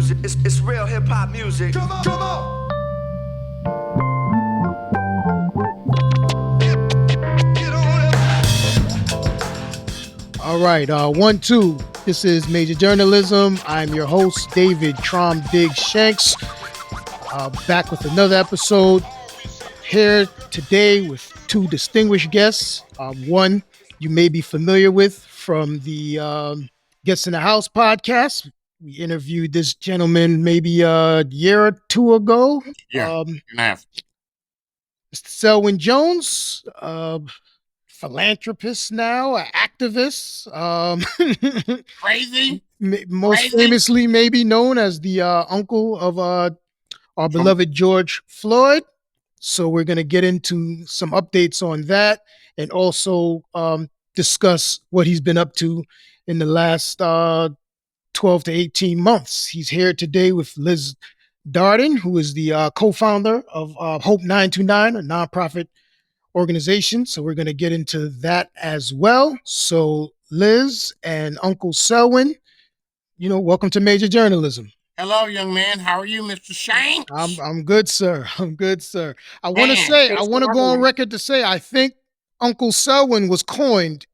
music. It's real hip hop music. Come on, come on. All right, 1, 2. This is Major Journalism. I'm your host, David Traum Shanks. Back with another episode. Here today with two distinguished guests. One you may be familiar with from the Guests in the House podcast. We interviewed this gentleman maybe a year or two ago. Yeah, Mr. Selwyn Jones, philanthropist now, an activist. Crazy. Most famously maybe known as the uncle of our beloved George Floyd. So we're going to get into some updates on that and also discuss what he's been up to in the last 12 to 18 months. He's here today with Liz Darden, who is the co-founder of Hope 929, a nonprofit organization. So we're going to get into that as well. So Liz and Uncle Selwyn, welcome to Major Journalism. Hello, young man. How are you, Mr. Shanks? I'm good, sir. I'm good, sir. I want to go on record to say I think Uncle Selwyn was coined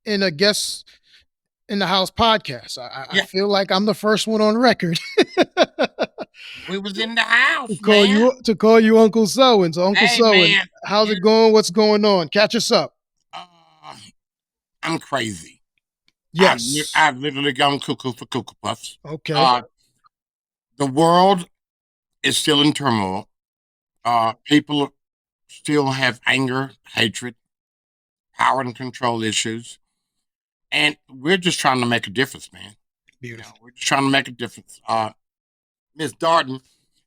in a Guest in the House podcast. I feel like I'm the first one on record. We was in the house, to call you Uncle Selwyn. So Uncle Selwyn, man, how's it going? What's going on? Catch us up. I'm crazy. Yes. I've literally gone cuckoo for Cuckoo Puffs. Okay. The world is still in turmoil. People still have anger, hatred, power and control issues. And we're just trying to make a difference, man. Beautiful. We're just trying to make a difference. Miss Darden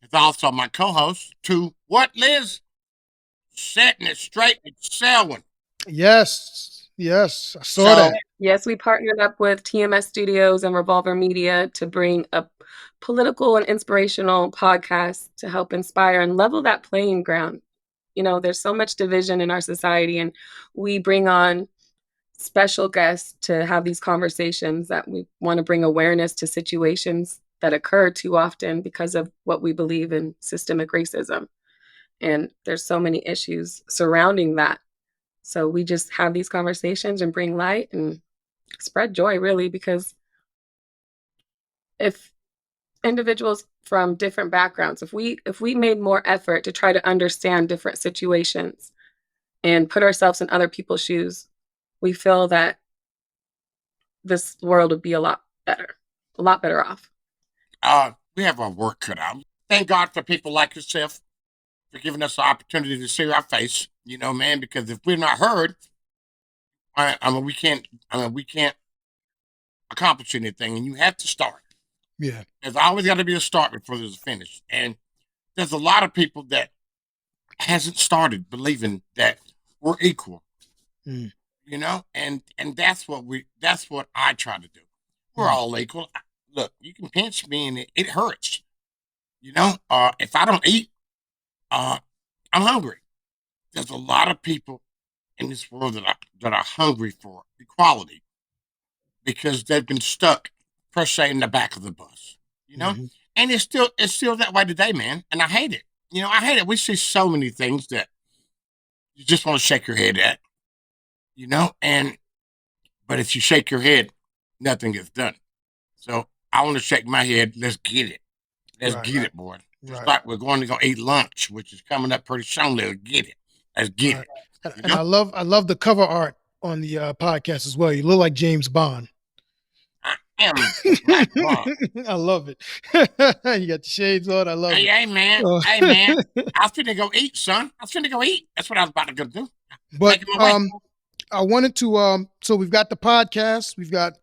is also my co-host to what, Liz? Setting it straight with Selwyn. Yes, I saw that. Yes, we partnered up with TMS Studios and Revolver Media to bring a political and inspirational podcast to help inspire and level that playing ground. There's so much division in our society, and we bring on special guests to have these conversations that we want to bring awareness to situations that occur too often because of what we believe in systemic racism. And there's so many issues surrounding that. So we just have these conversations and bring light and spread joy, really, because if individuals from different backgrounds, if we made more effort to try to understand different situations and put ourselves in other people's shoes, we feel that this world would be a lot better off. We have our work cut out. Thank God for people like yourself for giving us the opportunity to see our face, man, because if we're not heard, we can't accomplish anything, and you have to start. Yeah. There's always got to be a start before there's a finish. And there's a lot of people that hasn't started believing that we're equal. Mm. And that's what I try to do. We're all equal. Look, you can pinch me and it hurts. If I don't eat, I'm hungry. There's a lot of people in this world that are hungry for equality because they've been stuck per se in the back of the bus. Mm-hmm. And it's still that way today, man. And I hate it. I hate it. We see so many things that you just want to shake your head at. But if you shake your head, nothing gets done. So I want to shake my head. Let's get it. Let's get it, boy. Just like we're going to go eat lunch, which is coming up pretty soon. Let's get it. Let's get it. And I love the cover art on the podcast as well. You look like James Bond. I am Black Bond. I love it. You got the shades on. I love it. Hey, man. Hey, man. I was finna go eat, son. I was finna go eat. That's what I was about to go do. But I wanted to so we've got the podcast, we've got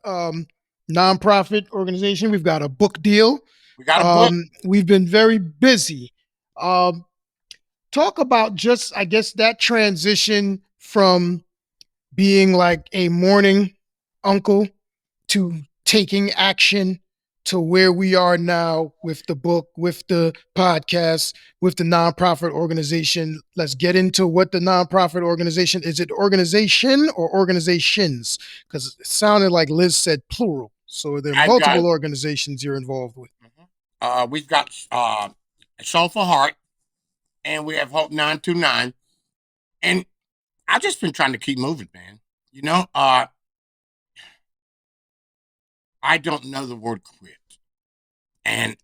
nonprofit organization, we've got a book deal. We got a book. We've been very busy. Talk about just, I guess, that transition from being like a mourning uncle to taking action to where we are now with the book, with the podcast, with the nonprofit organization. Let's get into what the nonprofit organization is. It organization or organizations? Because it sounded like Liz said plural. So there are multiple organizations you're involved with. We've got Soulful Heart, and we have Hope 929. And I've just been trying to keep moving, man. You know, I don't know the word quit. And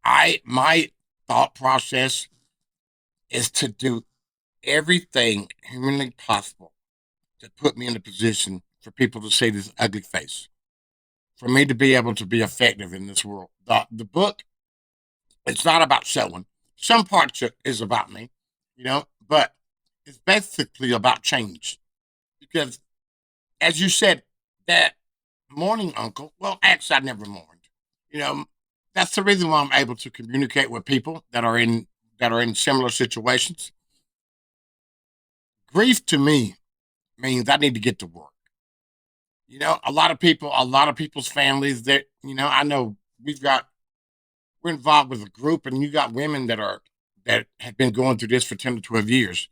my thought process is to do everything humanly possible to put me in a position for people to see this ugly face, for me to be able to be effective in this world. The book, it's not about Selwyn. Some parts is about me, but it's basically about change. Because, as you said, that morning uncle, well, actually, I never mourned. You know, that's the reason why I'm able to communicate with people that are in similar situations. Grief to me means I need to get to work. A lot of people's families that, I know we're involved with a group, and you got women that have been going through this for 10 to 12 years,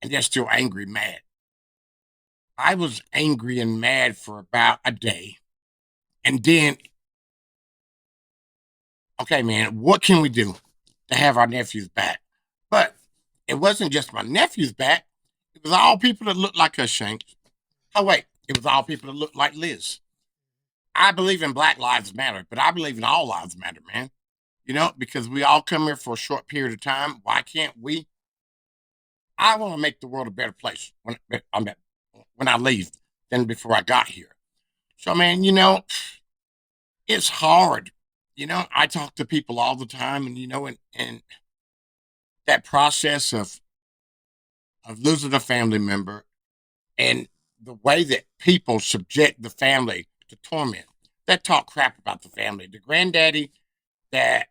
and they're still angry, mad. I was angry and mad for about a day. And then, okay, man, what can we do to have our nephews back? But it wasn't just my nephews back. It was all people that looked like us, Shanks. Oh, wait. It was all people that looked like Liz. I believe in Black Lives Matter, but I believe in all lives matter, man. Because we all come here for a short period of time. Why can't we? I want to make the world a better place when I leave than before I got here. So, man, it's hard. I talk to people all the time, and that process of losing a family member, and the way that people subject the family to torment, that talk crap about the family. The granddaddy that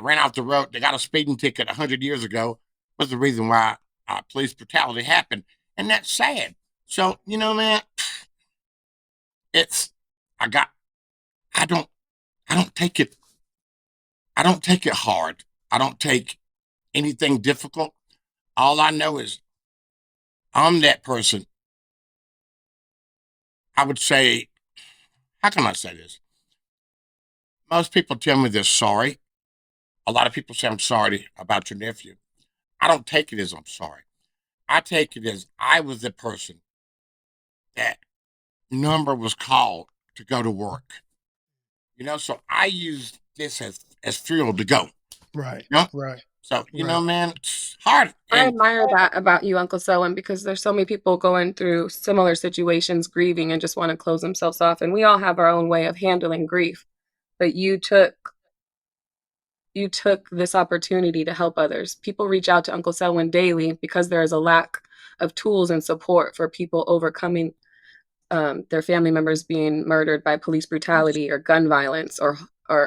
ran off the road, that got a speeding ticket 100 years ago, was the reason why police brutality happened, and that's sad. So, man, it's I got I don't I don't take it I don't take it hard. I don't take anything difficult. All I know is I'm that person. I would say, how can I say this? Most people tell me they're sorry. A lot of people say I'm sorry about your nephew. I don't take it as I'm sorry. I take it as I was the person that number was called to go to work. So I use this as fuel to go. Right. You know? Right. So, Right. man, it's hard. I And admire that about you, Uncle Selwyn, because there's so many people going through similar situations, grieving, and just want to close themselves off. And we all have our own way of handling grief. But you took this opportunity to help others. People reach out to Uncle Selwyn daily because there is a lack of tools and support for people overcoming their family members being murdered by police brutality or gun violence, or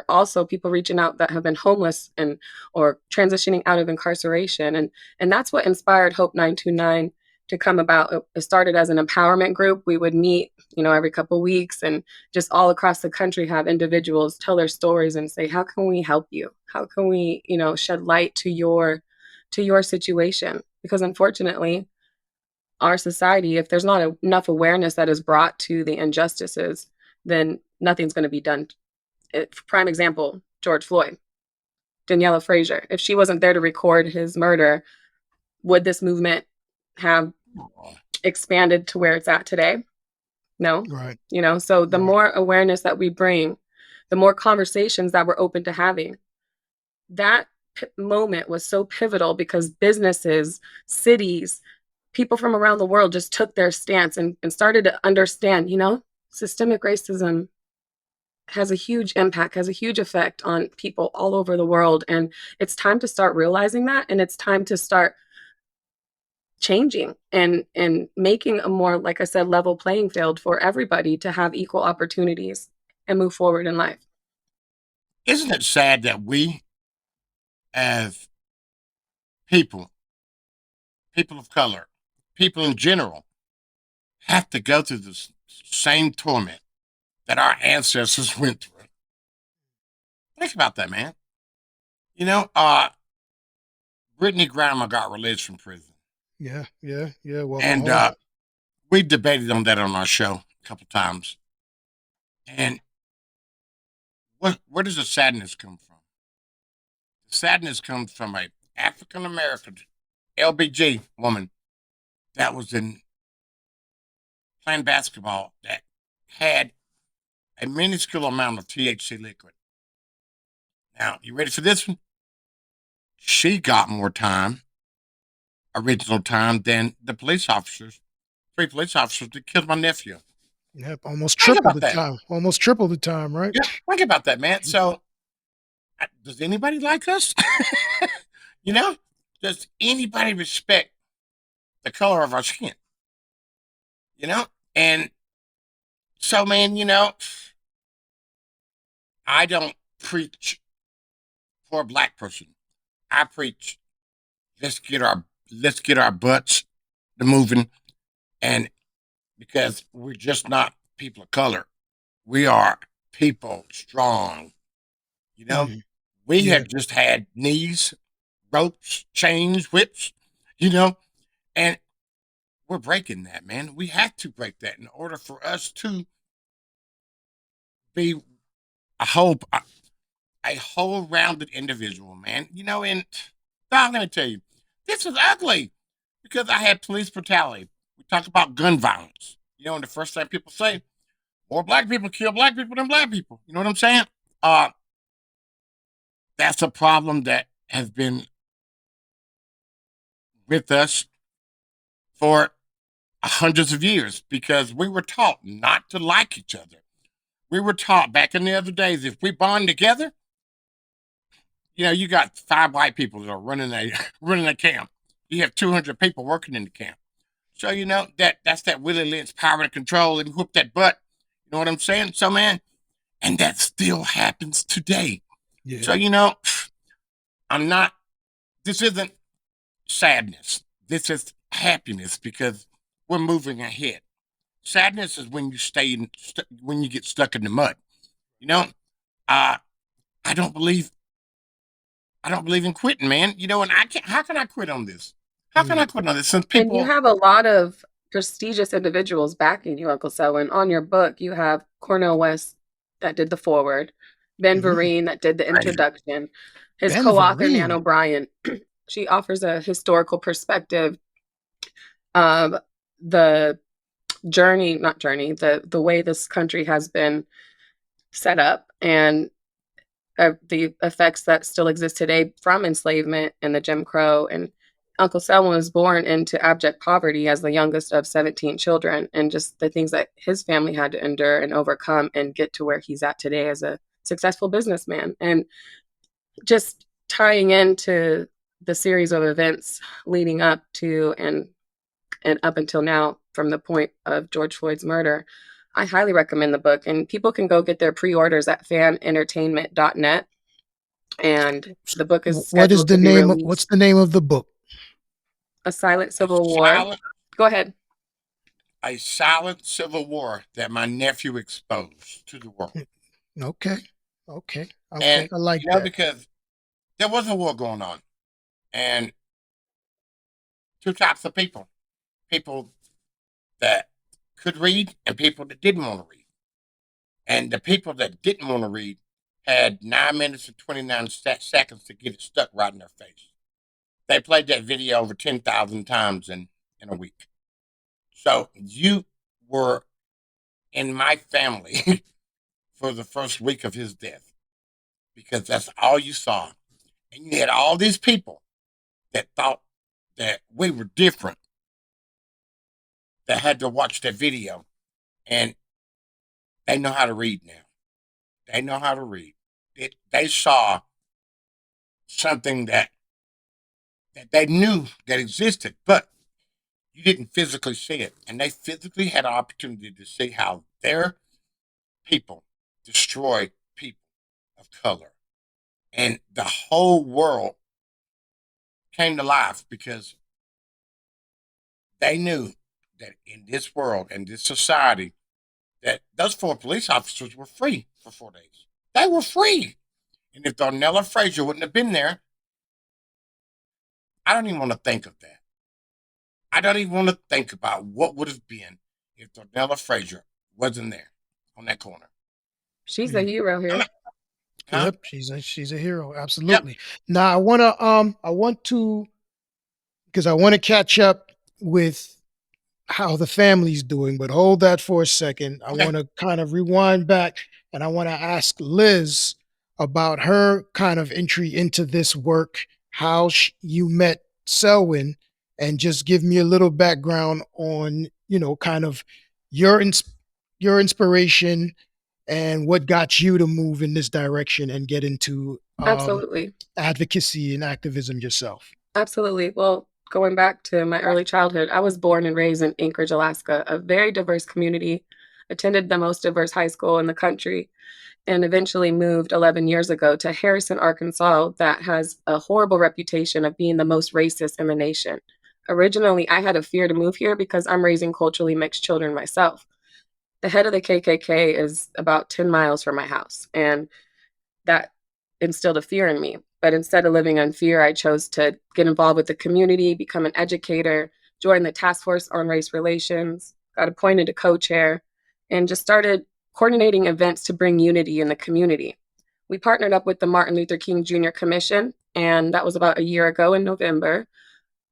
also people reaching out that have been homeless and or transitioning out of incarceration, and that's what inspired Hope 929 to come about. It started as an empowerment group. We would meet, every couple of weeks, and just all across the country have individuals tell their stories and say, how can we help you? How can we, shed light to your situation? Because unfortunately, our society, if there's not enough awareness that is brought to the injustices, then nothing's going to be done. Prime example, George Floyd, Daniela Frazier. If she wasn't there to record his murder, would this movement have expanded to where it's at today? No. Right. So the Right. more awareness that we bring, the more conversations that we're open to having. That moment was so pivotal because businesses, cities, people from around the world just took their stance and started to understand, systemic racism has a huge impact, has a huge effect on people all over the world. And it's time to start realizing that. And it's time to start changing and making a more, like I said, level playing field for everybody to have equal opportunities and move forward in life. isn't it sad that we, as people, people of color, people in general, have to go through the same torment that our ancestors went through? Think about that, man. You know, uh, Brittany Grandma got released from prison, Yeah. Yeah. Yeah. Welcome and home. we debated on that on our show a couple times. And where does the sadness come from? sadness comes from a African American LBG woman that was in playing basketball that had a minuscule amount of THC liquid. Now, you ready for this one? She got more time, original time, than the police officers, 3 police officers that killed my nephew. Yep, almost Think triple about the that. time. Almost triple the time, right? Yeah, think about that, man. So, does anybody like us? You know, does anybody respect the color of our skin? You know, and so, man, I don't preach for a black person. I preach let's get our butts to moving, and because we're just not people of color, we are people strong. You know, Mhm. we Yeah. have just had knees, ropes, chains, whips. You know, and we're breaking that, man. We have to break that in order for us to be a whole rounded individual, man. And I'm going to tell you, this is ugly because I had police brutality. We talk about gun violence, and the first thing people say, more black people kill black people than black people. You know what I'm saying? Uh, that's a problem that has been with us for hundreds of years because we were taught not to like each other. We were taught back in the other days, if we bond together, you got 5 white people that are running a camp. You have 200 people working in the camp. So that's that Willie Lynch power and control and whoop that butt. You know what I'm saying? So man, and that still happens today. Yeah. So I'm not. This isn't sadness. This is happiness because we're moving ahead. Sadness is when you when you get stuck in the mud. You know, uh, I don't believe in quitting, man. And I can't. How can I quit on this? How can I quit on this? Since And you people, have a lot of prestigious individuals backing you, Uncle Selwyn. On your book, you have Cornel West that did the foreword, Ben Mhm. Vereen that did the Right. introduction, his Ben co-author, Nan Vereen. O'Brien. She offers a historical perspective of the the way this country has been set up and the effects that still exist today from enslavement and the Jim Crow. And Uncle Selwyn was born into abject poverty as the youngest of 17 children, and just the things that his family had to endure and overcome and get to where he's at today as a successful businessman. And just tying into the series of events leading up to and up until now from the point of George Floyd's murder, I highly recommend the book. And people can go get their pre-orders at fanentertainment.net. And the book is What is scheduled the to be name? What's released. the name of the book? A Silent a Civil War. silent, Go ahead. a silent civil war that my nephew exposed to the world. Okay. Okay. And Okay. I like that. because there was a war going on, and 2 types of people that could read and people that didn't want to read. And the people that didn't want to read had 9 minutes and 29 seconds to get it stuck right in their face. They played that video over 10,000 times in a week. So you were in my family for the first week of his death because that's all you saw. And you had all these people that thought that we were different that had to watch that video, and they know how to read now. They know how to read. They saw something that they knew that existed, but you didn't physically see it. And they physically had an opportunity to see how their people destroyed people of color. And the whole world came to life because they knew that in this world and this society, that those 4 police officers were free for 4 days. They were free. And if Darnella Frazier wouldn't have been there, I don't even want to think of that. I don't even want to think about what would have been if Darnella Frazier wasn't there on that corner. She's a hero here. Huh? Yep, she's a hero. Yep. Absolutely. Now I want to because I want to catch up with how the family's doing, but hold that for a second. I Okay. want to kind of rewind back and I want to ask Liz about her kind of entry into this work, how you met Selwyn, and just give me a little background on, kind of your your inspiration and what got you to move in this direction and get into Absolutely. advocacy and activism yourself. Absolutely. Well, going back to my early childhood, I was born and raised in Anchorage, Alaska, a very diverse community, attended the most diverse high school in the country, and eventually moved 11 years ago to Harrison, Arkansas, that has a horrible reputation of being the most racist in the nation. Originally, I had a fear to move here because I'm raising culturally mixed children myself. The head of the KKK is about 10 miles from my house, and that instilled a fear in me. But instead of living in fear, I chose to get involved with the community, become an educator, join the task force on race relations, got appointed to co-chair, and just started coordinating events to bring unity in the community. We partnered up with the Martin Luther King Jr. Commission, and that was about a year ago in November.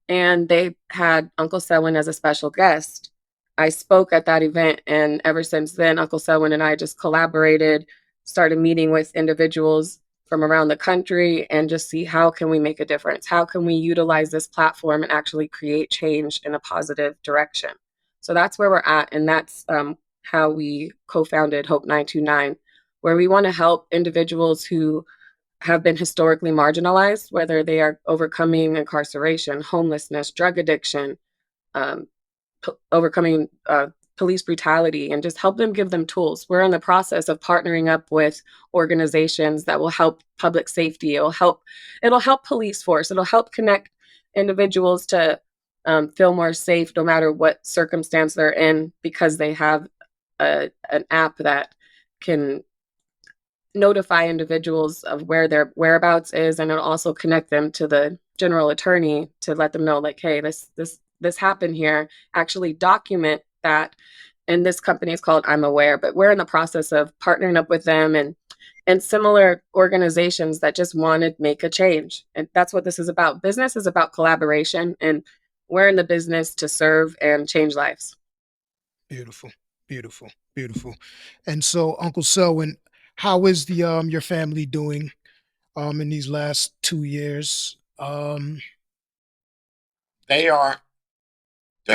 And they had Uncle Selwyn as a special guest. I spoke at that event, and ever since then, Uncle Selwyn and I just collaborated, started meeting with individuals from around the country and just see how can we make a difference? How can we utilize this platform and actually create change in a positive direction? So that's where we're at, and that's how we co-founded Hope 929, where we want to help individuals who have been historically marginalized, whether they are overcoming incarceration, homelessness, drug addiction, um, overcoming police brutality, and just help them, give them tools. We're in the process of partnering up with organizations that will help public safety. It'll help police force. It'll help connect individuals to feel more safe no matter what circumstance they're in, because they have an app that can notify individuals of where their whereabouts is, and it'll also connect them to the general attorney to let them know, like, hey, this happened here. Actually document that. And this company is called I'm Aware, but we're in the process of partnering up with them and similar organizations that just want to make a change. And that's what this is about. Business is about collaboration, and we're in the business to serve and change lives. Beautiful, beautiful, beautiful. And so, Uncle Selwyn, how is the your family doing in these last 2 years? They're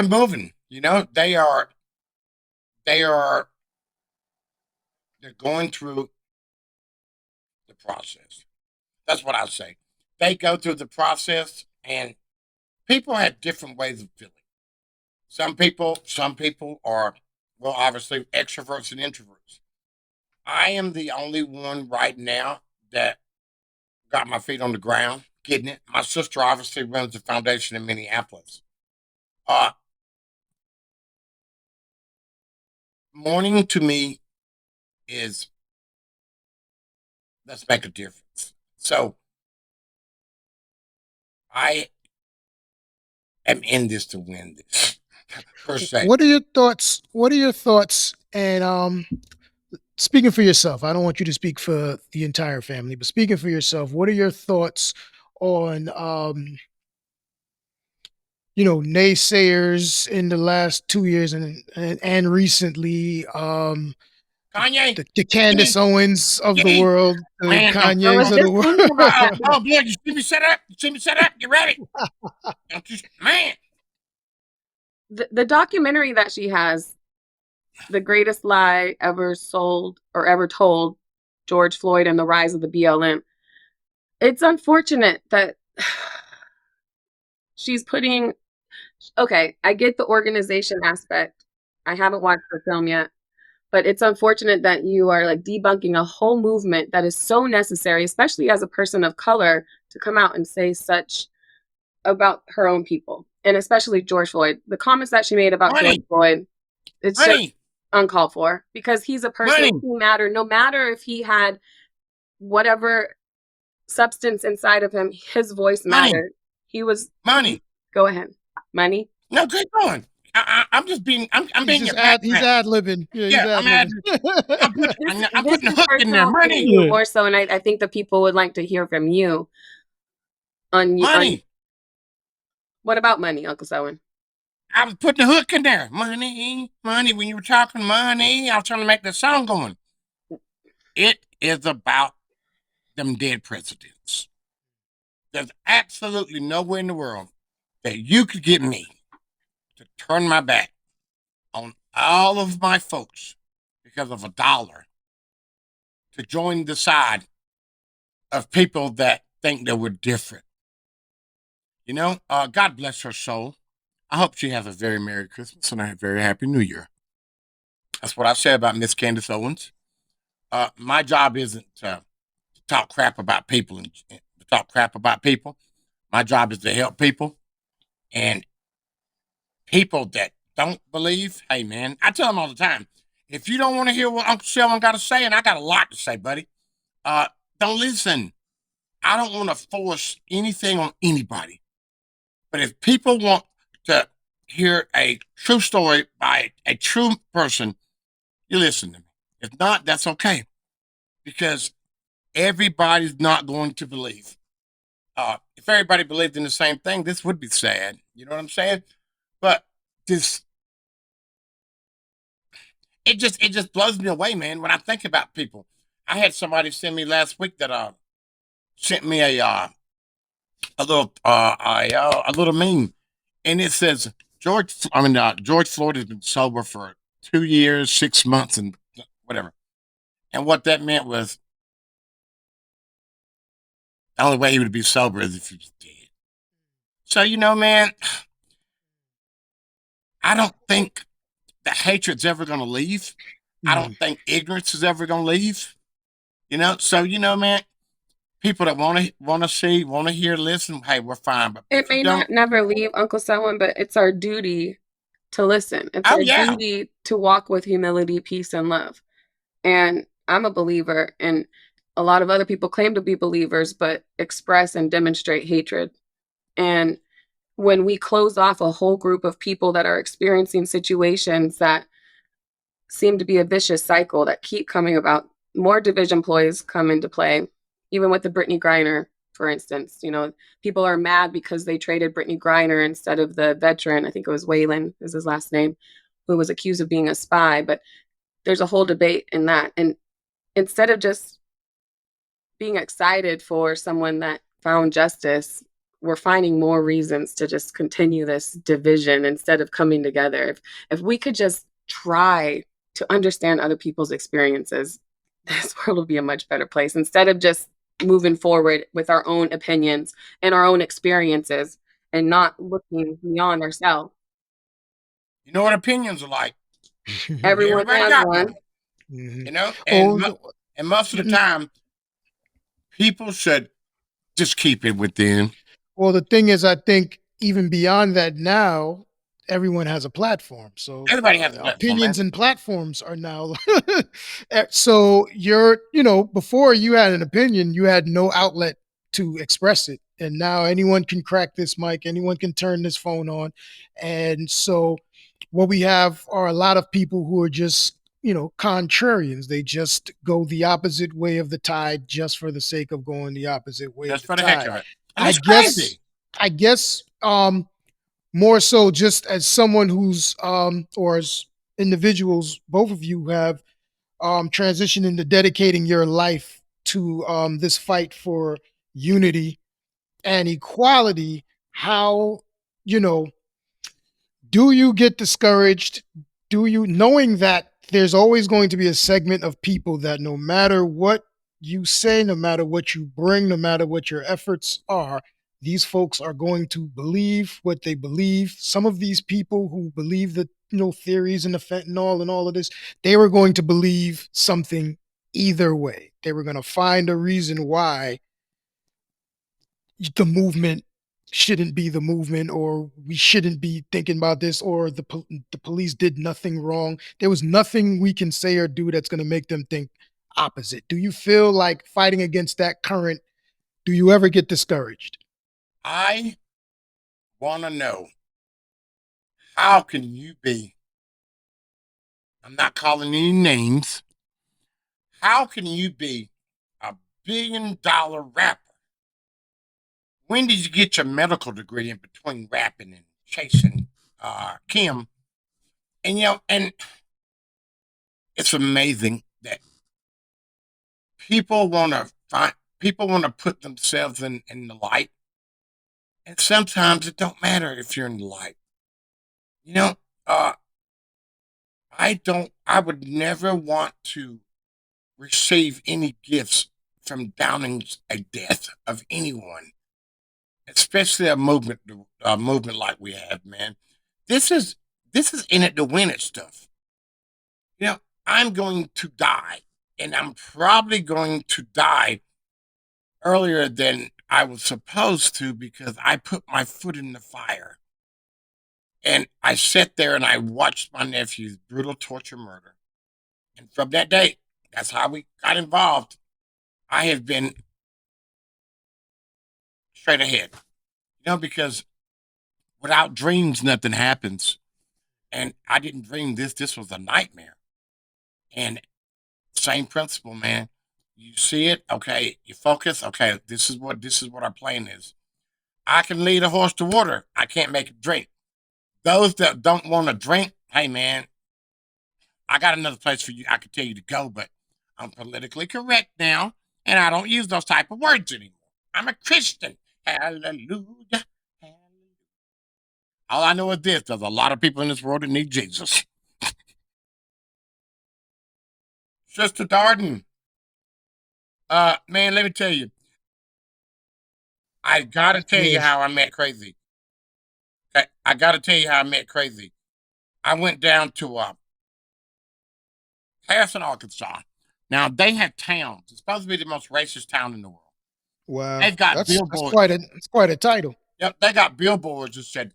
moving. They're going through the process. That's what I say. They go through the process, and people have different ways of feeling. Some people are, well, obviously extroverts and introverts. I am the only one right now that got my feet on the ground, getting it. My sister obviously runs the foundation in Minneapolis. Uh, Mourning to me is, let's make a difference. So I am in this to win this, per se. What are your thoughts? What are your thoughts? And speaking for yourself, I don't want you to speak for the entire family, but speaking for yourself, what are your thoughts on naysayers in the last 2 years and recently Kanye, the Candace Owens of the Yay. world, the Man, don't So Kanyes is of this the world. thinking about that? oh, boy, you see me set up? You see me set up? You ready? Don't you, man. The documentary that she has, The Greatest Lie Ever Sold or Ever Told, George Floyd and the Rise of the BLM. It's unfortunate that she's putting, okay, I get the organization aspect. I haven't watched the film yet, but it's unfortunate that you are like debunking a whole movement that is so necessary, especially as a person of color, to come out and say such about her own people, and especially George Floyd. The comments that she made about George Money, Floyd, it's just money, uncalled for, because he's a person money, who mattered, no matter if he had whatever substance inside of him, his voice money, mattered. He was, money. go ahead. Money? No, keep going. I'm just being. I'm being your He's background. ad libbing. Yeah, he's Yeah, ad I'm adding. libbing. I'm This putting a is hook in there. personal to Money, you Yeah. more so, and I think the people would like to hear from you on money. what about money, Uncle Selwyn? I was putting a hook in there. Money, money. When you were talking money, I was trying to make the song going. It is about them dead presidents. There's absolutely nowhere in the world that you could get me to turn my back on all of my folks because of $1 to join the side of people that think that we're different. You know, God bless her soul. I hope she has a very Merry Christmas and a very Happy New Year. That's what I say about Miss Candace Owens. My job isn't to talk crap about people and to talk crap about people. My job is to help people, and people that don't believe, hey man, I tell them all the time, if you don't want to hear what Uncle Selwyn got to say, and I got a lot to say, buddy, uh, don't listen. I don't want to force anything on anybody. But if people want to hear a true story by a true person, you listen to me. If not, that's okay. Because everybody's not going to believe. If everybody believed in the same thing, this would be sad. You know what I'm saying? But this it just blows me away, man, when I think about people. I had somebody send me last week that sent me a little meme, and it says George Floyd has been sober for 2 years, 6 months, and whatever. And what that meant was the only way he would be sober is if he was dead. So man, I don't think the hatred's ever going to leave. I don't think ignorance is ever going to leave. So man, people that want to see, want to hear, listen, hey, we're fine. But It if you may don't, not never leave, Uncle Selwyn, but it's our duty to listen. It's oh our yeah, duty to walk with humility, peace, and love. And I'm a believer, and a lot of other people claim to be believers, but express and demonstrate hatred. And when we close off a whole group of people that are experiencing situations that seem to be a vicious cycle that keep coming about, more division ploys come into play. Even with the Brittany Griner, for instance, people are mad because they traded Brittany Griner instead of the veteran. I think it was Waylon is his last name, who was accused of being a spy. But there's a whole debate in that. And instead of just being excited for someone that found justice, we're finding more reasons to just continue this division instead of coming together. If we could just try to understand other people's experiences, this world will be a much better place instead of just moving forward with our own opinions and our own experiences and not looking beyond ourselves. you know what opinions are like. Everyone Everybody has got one. one. Oh, And most of the time, people should just keep it within. well, the thing is, I think even beyond that now, everyone has a platform. So Everybody has a platform, opinions man. and platforms are now. So before you had an opinion, you had no outlet to express it. And now anyone can crack this mic, anyone can turn this phone on. And so what we have are a lot of people who are just, contrarians. They just go the opposite way of the tide just for the sake of going the opposite way of Just the for the heck tide. of it. And I it's guess crazy. I guess more so just as someone who's or as individuals, both of you have transitioned into dedicating your life to this fight for unity and equality. How, you know, do you get discouraged? Do you, knowing that there's always going to be a segment of people that no matter what you say, no matter what you bring, no matter what your efforts are, these folks are going to believe what they believe. Some of these people who believe the theories and the fentanyl and all of this, they were going to believe something either way. They were going to find a reason why the movement shouldn't be the movement, or we shouldn't be thinking about this, or the police did nothing wrong. There was nothing we can say or do that's going to make them think opposite. Do you feel like fighting against that current? Do you ever get discouraged? I want to know How can you be? I'm not calling any names. How can you be a $1 billion rapper? When did you get your medical degree in between rapping and chasing Kim? And and it's amazing that people want to put themselves in the light, and sometimes it don't matter if you're in the light. You know, uh, I would never want to receive any gifts from downing a death of anyone, especially a movement like we have, man. This is this is in it to win it stuff. You know, I'm going to die, and I'm probably going to die earlier than I was supposed to because I put my foot in the fire. And I sat there and I watched my nephew's brutal torture murder. And from that day, that's how we got involved. I have been straight ahead, because without dreams, nothing happens. And I didn't dream this. This was a nightmare. And same principle, man. You see it, okay, you focus, okay, this is what our plan is. I can lead a horse to water. I can't make it drink. Those that don't want to drink, hey man, I got another place for you. I could tell you to go, but I'm politically correct now, and I don't use those type of words anymore. I'm a Christian. Hallelujah. Hallelujah. All I know is this: there's a lot of people in this world that need Jesus. Sister Darden, man, let me tell you, I gotta tell you Yes. how I met Crazy. Okay, I gotta tell you how I met Crazy. I went down to Harrison, Arkansas. Now they have towns. It's supposed to be the most racist town in the world. Wow. They've got That's billboards. that's quite a title. Yep, they got billboards that said,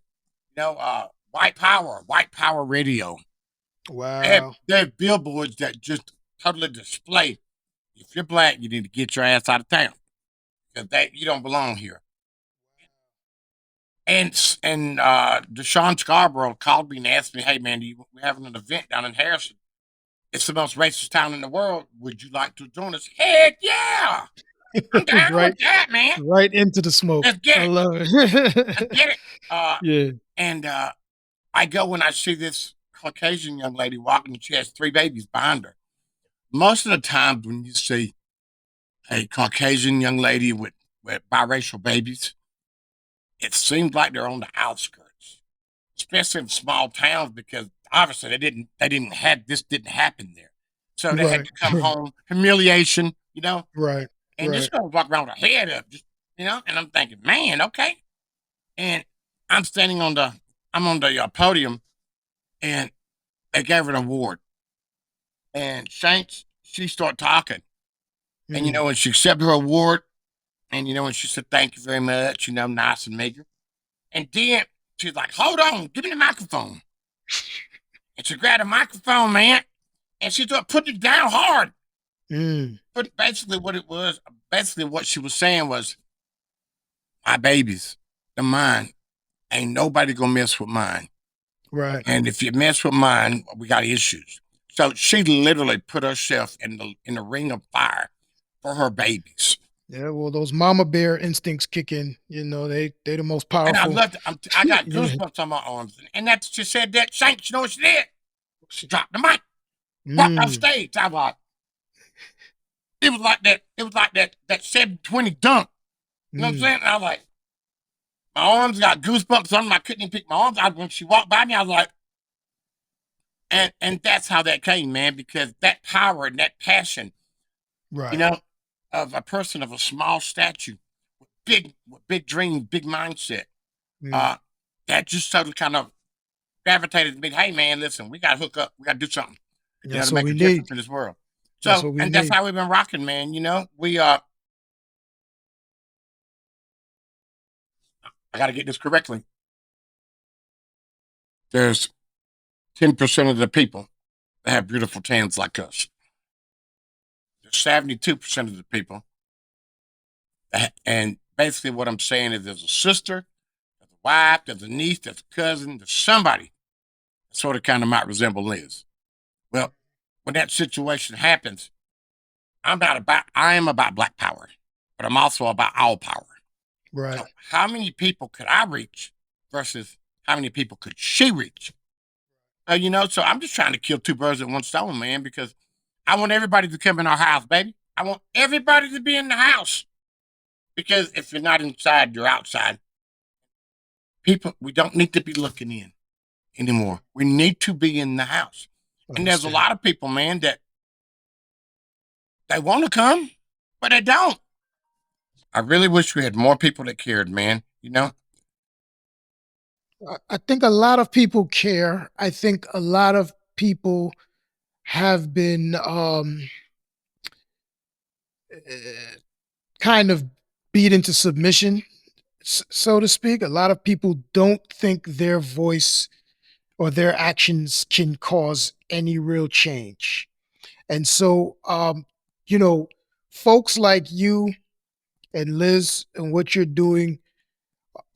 white power radio. Wow. They have billboards that just totally display if you're black, you need to get your ass out of town because that you don't belong here. And Deshaun Scarborough called me and asked me, "Hey man, we having an event down in Harrison? It's the most racist town in the world. Would you like to join us?" Heck yeah, I'm down Right, with that, man. right into the smoke. Let's get I it. love Let's it. get it. Yeah. And I go and I see this Caucasian young lady walking, and she has 3 babies behind her. Most of the times when you see a Caucasian young lady with biracial babies, it seems like they're on the outskirts, especially in small towns, because obviously this didn't happen there. So they had Right. to come home, humiliation, Right. and this Right. girl walk around with her head up, and I'm thinking, man, okay. And I'm standing I'm on the podium, and they gave her an award. And Shanks, she started talking. And Mm. when she accepted her award, and when she said, "Thank you very much," nice and meager. And then she's like, "Hold on, give me the microphone." And she grabbed the microphone, man, and she started putting it down hard. Mm. But basically what she was saying was, my babies, they're mine. Ain't nobody gonna mess with mine. Right. And if you mess with mine, we got issues. So she literally put herself in the ring of fire for her babies. Yeah. Well, those mama bear instincts kick in. They the most And I powerful. loved it. I got Yeah. goosebumps on my arms. And that she said that, Shanks, you know what she did? She dropped the mic, walked off Mm. stage. I was it was like that 720 dunk. You know what I'm Mm. saying? And I was like, my arms got goosebumps on them. I couldn't even pick my arms out. When she walked by me, I was like, and that's how that came, man, because that power and that passion, you Right. know, of a person of a small stature, with big dreams, big mindset, Mm. uh, that just sort of kind of gravitated to me. Hey, man, listen, we got to hook up. We got to do something, That's to what make we a need. difference in this world. That's So, what we and that's need. how we've been rocking, man. I got to get this correctly. There's 10% of the people that have beautiful tans like us. There's 72% of the people. And basically what I'm saying is there's a sister, there's a wife, there's a niece, there's a cousin, there's somebody sort of kind of might resemble Liz. Well, when that situation happens, I am about black power, but I'm also about all power. Right. So how many people could I reach versus how many people could she reach? So I'm just trying to kill two birds with one stone, man, because I want everybody to come in our house, baby. I want everybody to be in the house. Because if you're not inside, you're outside. People, we don't need to be looking in anymore. We need to be in the house. And there's a Understand. lot of people, man, that they want to come, but they don't. I really wish we had more people that cared, man. I think a lot of people care. I think a lot of people have been kind of beat into submission, so to speak. A lot of people don't think their voice or their actions can cause any real change. And so, you know, folks like you and Liz and what you're doing,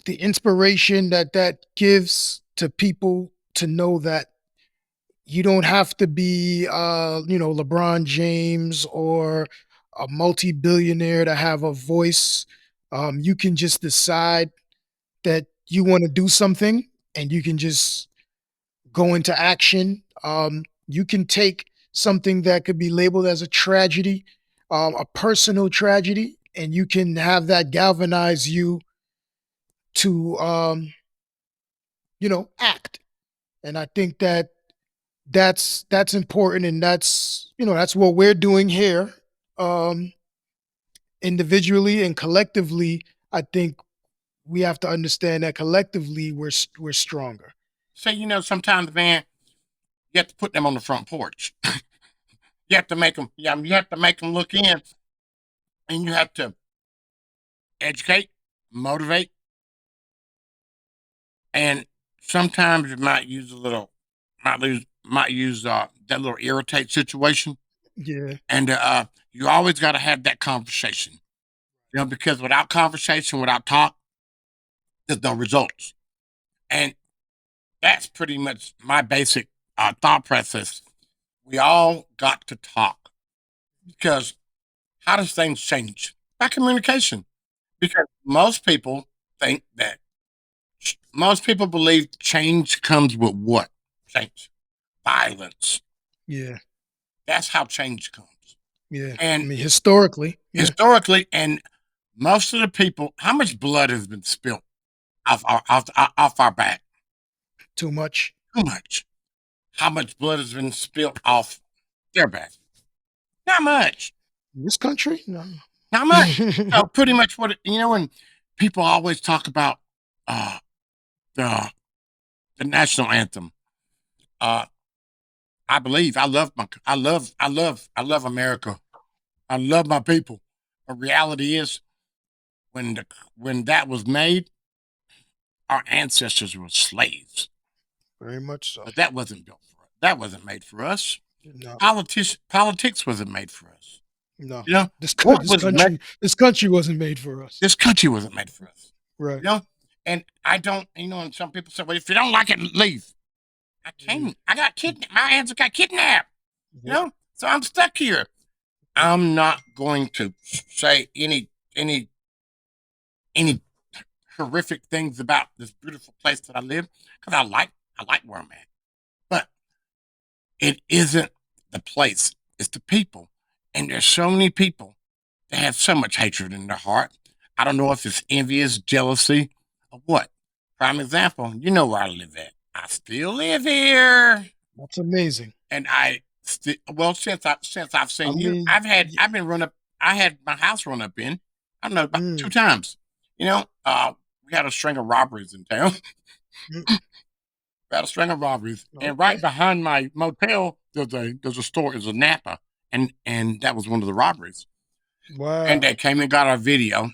the inspiration that gives to people to know that you don't have to be, LeBron James or a multi-billionaire to have a voice. You can just decide that you want to do something and you can just go into action. You can take something that could be labeled as a tragedy, a personal tragedy, and you can have that galvanize you to, act. And I think that that's important, and that's what we're doing here, um, individually and collectively. I think we have to understand that collectively we're stronger. So, sometimes, man, you have to put them on the front porch. You have to make them, yeah, you have to make them look in, and you have to educate, motivate, and sometimes you might use that little irritate situation, Yeah, and you always got to have that conversation, because without conversation, without talk, there's no results, and that's pretty much my basic thought process. We all got to talk because how does things change? By communication. Because most people believe change comes with what? Change. Violence. yeah, That's how change comes. yeah. I And mean, historically, yeah, historically, and most of the people, how much blood has been spilled off our back? too much. Too much. How much blood has been spilled off their back? Not much. In this country, no. Not much. So pretty much when people always talk about uh, the the national anthem. Uh, I love America. I love my people. The reality is, when that was made, our ancestors were slaves, Very much so. but that wasn't built for us. That wasn't made for us. No, Politics wasn't made for us. no. You know This what this was made? country wasn't made for us. This country wasn't made for us. Right. You know, and I don't. And some people say, "Well, if you don't like it, leave." I can't. I got kidnapped. My ancestors got kidnapped. Yeah. So I'm stuck here. I'm not going to say any horrific things about this beautiful place that I live because I like where I'm at. But it isn't the place; it's the people. And there's so many people that have so much hatred in their heart. I don't know if it's envious, jealousy, or what. Prime example, you know where I live at. I still live here. That's amazing. And since I've I seen you, mean, I've been run up. I had my house run up in. I don't know about mm, 2 times. We had a string of robberies in town. mm, We had a string of robberies, and right okay. behind my motel there's a store. There's a Napa, and that was one of the robberies. And Wow. they came and got our video,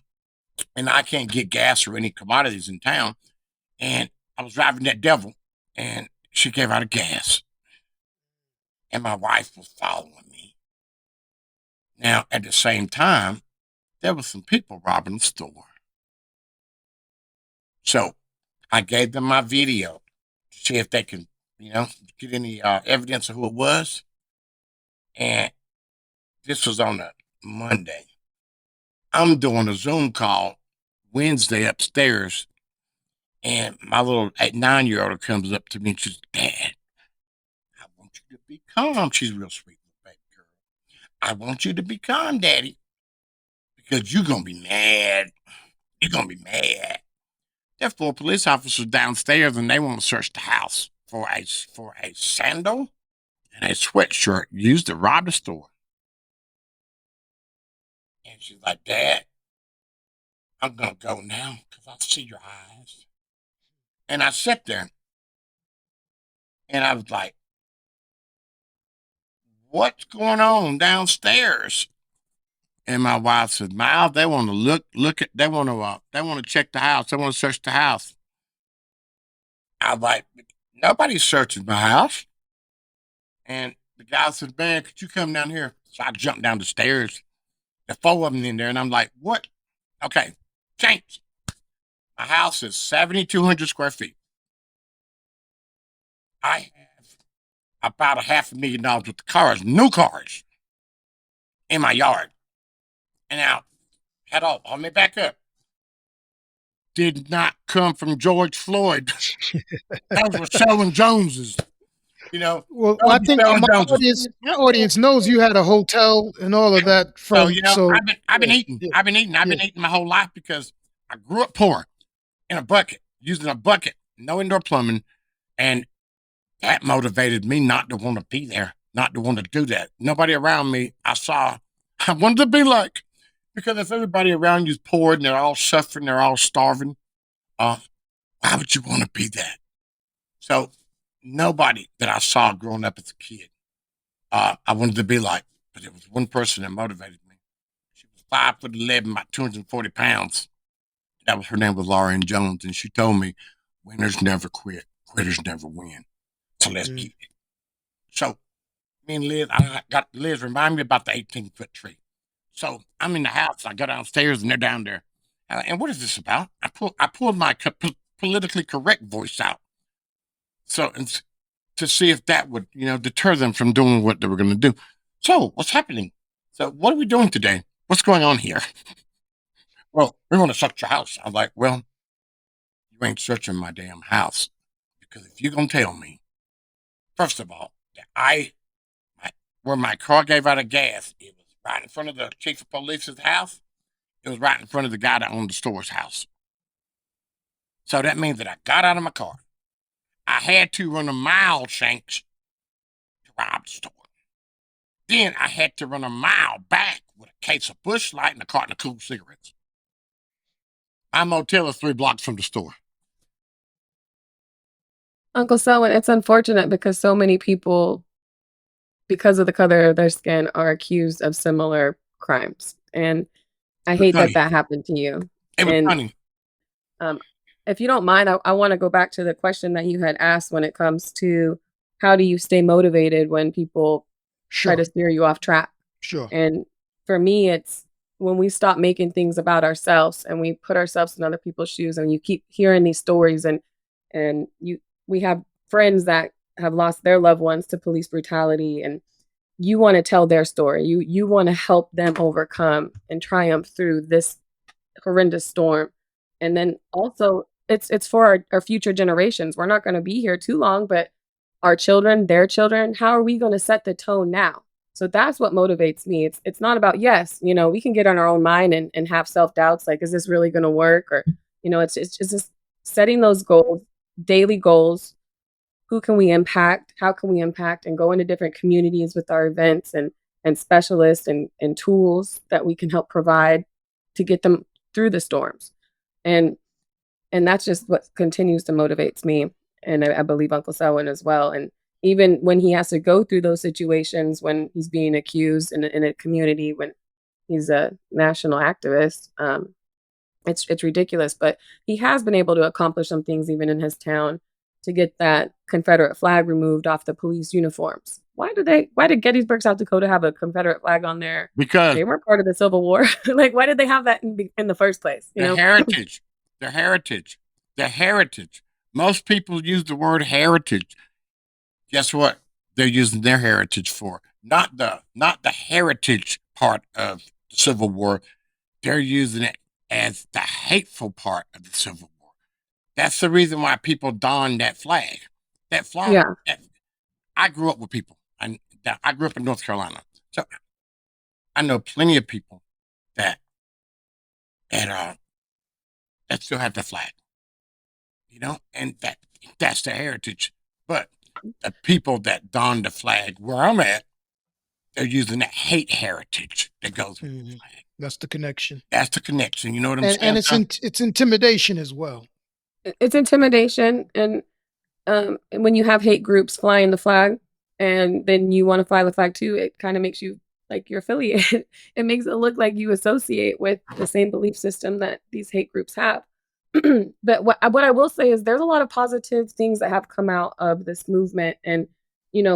and I can't get gas or any commodities in town. And I was driving that devil, and she gave out of gas, and my wife was following me. Now, at the same time, there was some people robbing the store. So I gave them my video to see if they can, get any evidence of who it was. And this was on a Monday. I'm doing a Zoom call Wednesday upstairs, and my little 9-year-old comes up to me and she's, Dad, I want you to be calm. She's a real sweet little baby girl. I want you to be calm, Daddy, because you're going to be mad. You're going to be mad. There are 4 police officers downstairs, and they want to search the house for a sandal and a sweatshirt used to rob the store. And she's like, Dad, I'm going to go now because I see your eyes. And I sat there, and I was like, what's going on downstairs? And my wife said, Miles, they want to they want to check the house. They want to search the house. I was like, nobody's searching my house. And the guy said, man, could you come down here? So I jumped down the stairs. There 4 of them in there, and I'm like, what? Okay, Shanks. My house is 7,200 square feet. I have about $500,000 worth of cars, new cars, in my yard. And now, let me back up. Did not come from George Floyd. Those were Selwyn Joneses. Well, I think my audience knows you had a hotel and all of that. I've been eating. I've been eating my whole life because I grew up poor, in a bucket, using a bucket, no indoor plumbing, and that motivated me not to want to be there, not to want to do that. Nobody around me I wanted to be like, because if everybody around you is poor and they're all suffering, they're all starving, why would you want to be that? So nobody that I saw growing up as a kid, I wanted to be like, but there was one person that motivated me. She was 5'11", about 240 pounds. Her name was Lauren Jones, and she told me, winners never quit, quitters never win. So let's keep it. So me and Liz, Liz remind me about the 18-foot tree. So I'm in the house, I go downstairs and they're down there. And what is this about? I pulled my politically correct voice out. So to see if that would, deter them from doing what they were going to do. So what's happening? So what are we doing today? What's going on here? Well, we're going to search your house. I'm like, well, you ain't searching my damn house. Because if you're going to tell me, first of all, that where my car gave out of gas, it was right in front of the chief of police's house. It was right in front of the guy that owned the store's house. So that means that I got out of my car. I had to run a mile, Shanks, to rob the store. Then I had to run a mile back with a case of Busch Light and a carton of cool cigarettes. My motel is 3 blocks from the store. Uncle Selwyn, it's unfortunate because so many people, because of the color of their skin, are accused of similar crimes. And I hate that happened to you. It was funny. If you don't mind, I want to go back to the question that you had asked when it comes to how do you stay motivated when people try to steer you off track. Sure. And for me, it's when we stop making things about ourselves and we put ourselves in other people's shoes, and you keep hearing these stories, and we have friends that have lost their loved ones to police brutality, and you want to tell their story. You want to help them overcome and triumph through this horrendous storm. And then also it's for our future generations. We're not going to be here too long, but our children, their children, how are we going to set the tone now? So that's what motivates me. It's not about, yes, we can get on our own mind and have self-doubts, like, is this really going to work? Or, it's just setting those goals, daily goals. Who can we impact? How can we impact? And go into different communities with our events and specialists and tools that we can help provide to get them through the storms. And that's just what continues to motivate me. And I believe Uncle Selwyn as well. And even when he has to go through those situations, when he's being accused in a community, when he's a national activist, it's ridiculous. But he has been able to accomplish some things even in his town to get that Confederate flag removed off the police uniforms. Why did Gettysburg, South Dakota have a Confederate flag on there? Because they weren't part of the Civil War. Like, why did they have that in the first place? Their heritage. Most people use the word heritage. guess what? They're using their heritage for not the heritage part of the Civil War. They're using it as the hateful part of the Civil War. That's the reason why people don that flag. That flag. Yeah. I grew up with people. I grew up in North Carolina, so I know plenty of people that that that still have the flag. And that's their heritage. But the people that don the flag where I'm at, they're using that hate heritage that goes with the flag. That's the connection. That's the connection. You know what I'm And saying? it's intimidation as well. It's intimidation, and when you have hate groups flying the flag, and then you want to fly the flag too, it kind of makes you like you're affiliated. It makes it look like you associate with the same belief system that these hate groups have. But what I will say is there's a lot of positive things that have come out of this movement, and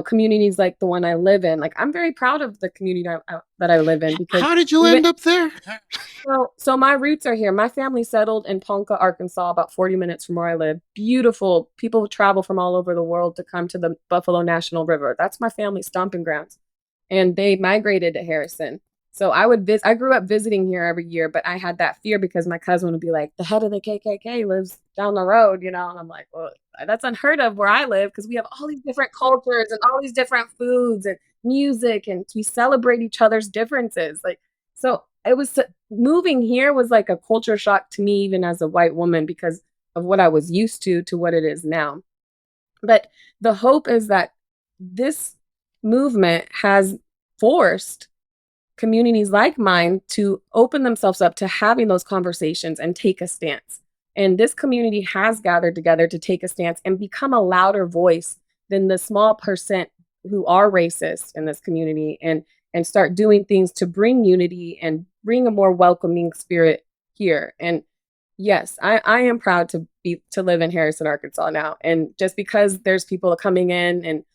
communities like the one I live in. Like I'm very proud of the community that I live in because How did you end up there? so my roots are here. My family settled in Ponca, Arkansas, about 40 minutes from where I live. Beautiful. People travel from all over the world to come to the Buffalo National River. That's my family's stomping grounds. And they migrated to Harrison. So I grew up visiting here every year, but I had that fear because my cousin would be like, the head of the KKK lives down the road, and I'm like, well, that's unheard of where I live because we have all these different cultures and all these different foods and music, and we celebrate each other's differences. Like, so it was moving here was like a culture shock to me, even as a white woman, because of what I was used to what it is now. But the hope is that this movement has forced communities like mine to open themselves up to having those conversations and take a stance. And this community has gathered together to take a stance and become a louder voice than the small percent who are racist in this community, and start doing things to bring unity and bring a more welcoming spirit here. And yes, I am proud to live in Harrison, Arkansas now. And just because there's people coming in, and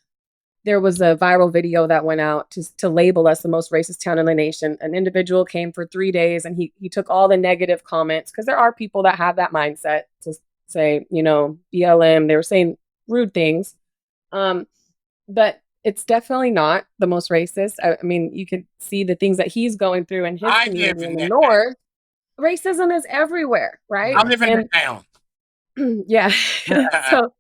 there was a viral video that went out to label us the most racist town in the nation. An individual came for 3 days, and he took all the negative comments, because there are people that have that mindset to say, BLM. They were saying rude things. But it's definitely not the most racist. I mean, you could see the things that he's going through in his community in the North. Racism is everywhere, right? I live in the town. Yeah. So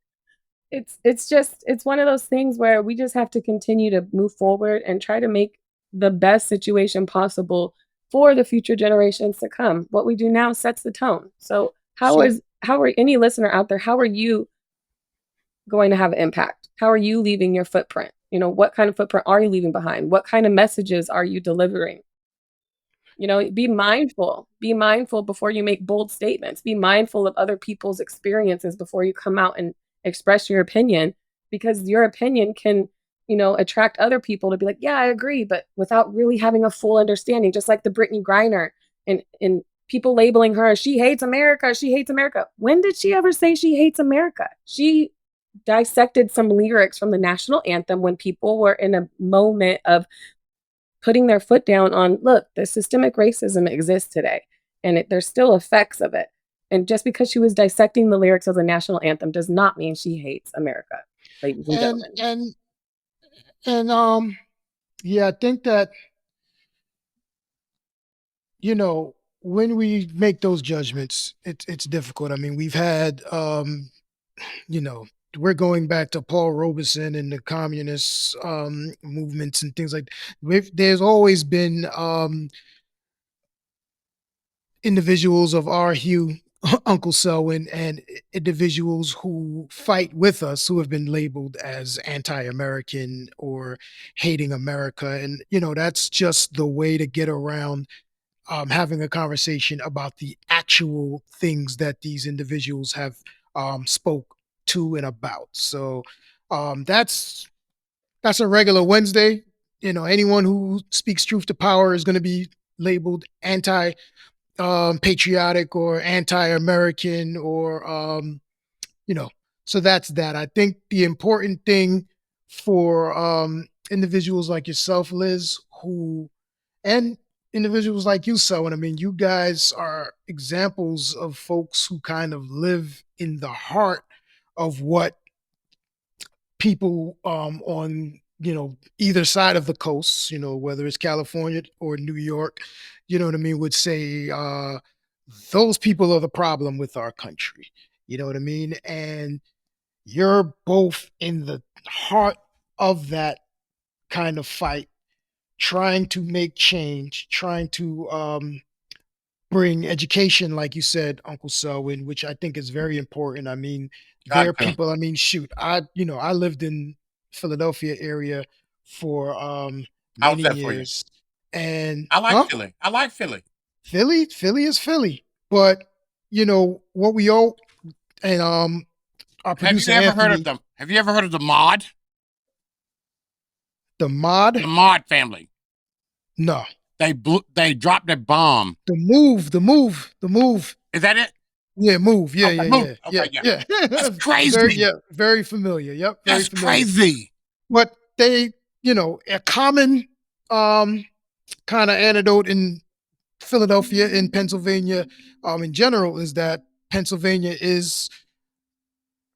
it's one of those things where we just have to continue to move forward and try to make the best situation possible for the future generations to come. What we do now sets the tone. So how are any listener out there, how are you going to have an impact? How are you leaving your footprint? What kind of footprint are you leaving behind? What kind of messages are you delivering? Be mindful before you make bold statements. Be mindful of other people's experiences before you come out and express your opinion, because your opinion can, attract other people to be like, yeah, I agree, but without really having a full understanding, just like the Brittany Griner and people labeling her, she hates America. She hates America. When did she ever say she hates America? She dissected some lyrics from the national anthem when people were in a moment of putting their foot down on, look, the systemic racism exists today, and there's still effects of it. And just because she was dissecting the lyrics of the national anthem does not mean she hates America, ladies and gentlemen. And yeah, I think that, when we make those judgments, it's difficult. I mean, we've had, we're going back to Paul Robeson and the communist movements and things like that. There's always been individuals of our hue, Uncle Selwyn, and individuals who fight with us who have been labeled as anti-American or hating America. And, that's just the way to get around having a conversation about the actual things that these individuals have spoke to and about. So that's a regular Wednesday. Anyone who speaks truth to power is going to be labeled anti patriotic or anti-American, or so that's that. I think the important thing for individuals like yourself, Liz, and individuals like you, Selwyn, I mean, you guys are examples of folks who kind of live in the heart of what people on either side of the coast, whether it's California or New York, what I mean, would say those people are the problem with our country. You know what I mean? And you're both in the heart of that kind of fight, trying to make change, trying to bring education, like you said, Uncle Selwyn, which I think is very important. I mean, there Got are to. people. I mean, shoot, I lived in Philadelphia area for How's many that for you? years, and I like Philly. I like Philly. Philly is Philly, but what we all and our Have you producer ever heard of Anthony, them? Have you ever heard of the Mod? the mod, The Mod family. no, They dropped a bomb. the move. Is that it? Yeah, move. Yeah, Okay, yeah, move. yeah, Okay, yeah, yeah. That's yeah. Very, crazy. yeah, very familiar. Yep, very That's familiar. crazy. What they, a common kind of anecdote in Philadelphia, in Pennsylvania, in general, is that Pennsylvania is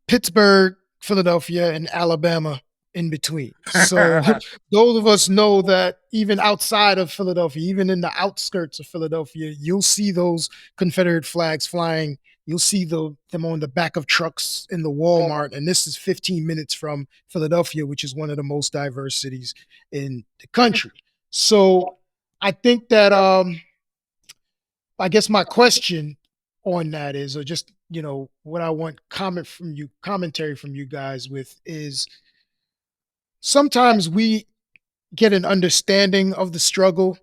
Pittsburgh, Philadelphia, and Alabama in between. So those of us know that even outside of Philadelphia, even in the outskirts of Philadelphia, you'll see those Confederate flags flying. You'll see them on the back of trucks in the Walmart. And this is 15 minutes from Philadelphia, which is one of the most diverse cities in the country. So I think that I guess my question on that is, or just what I want commentary from you guys with is, sometimes we get an understanding of the struggle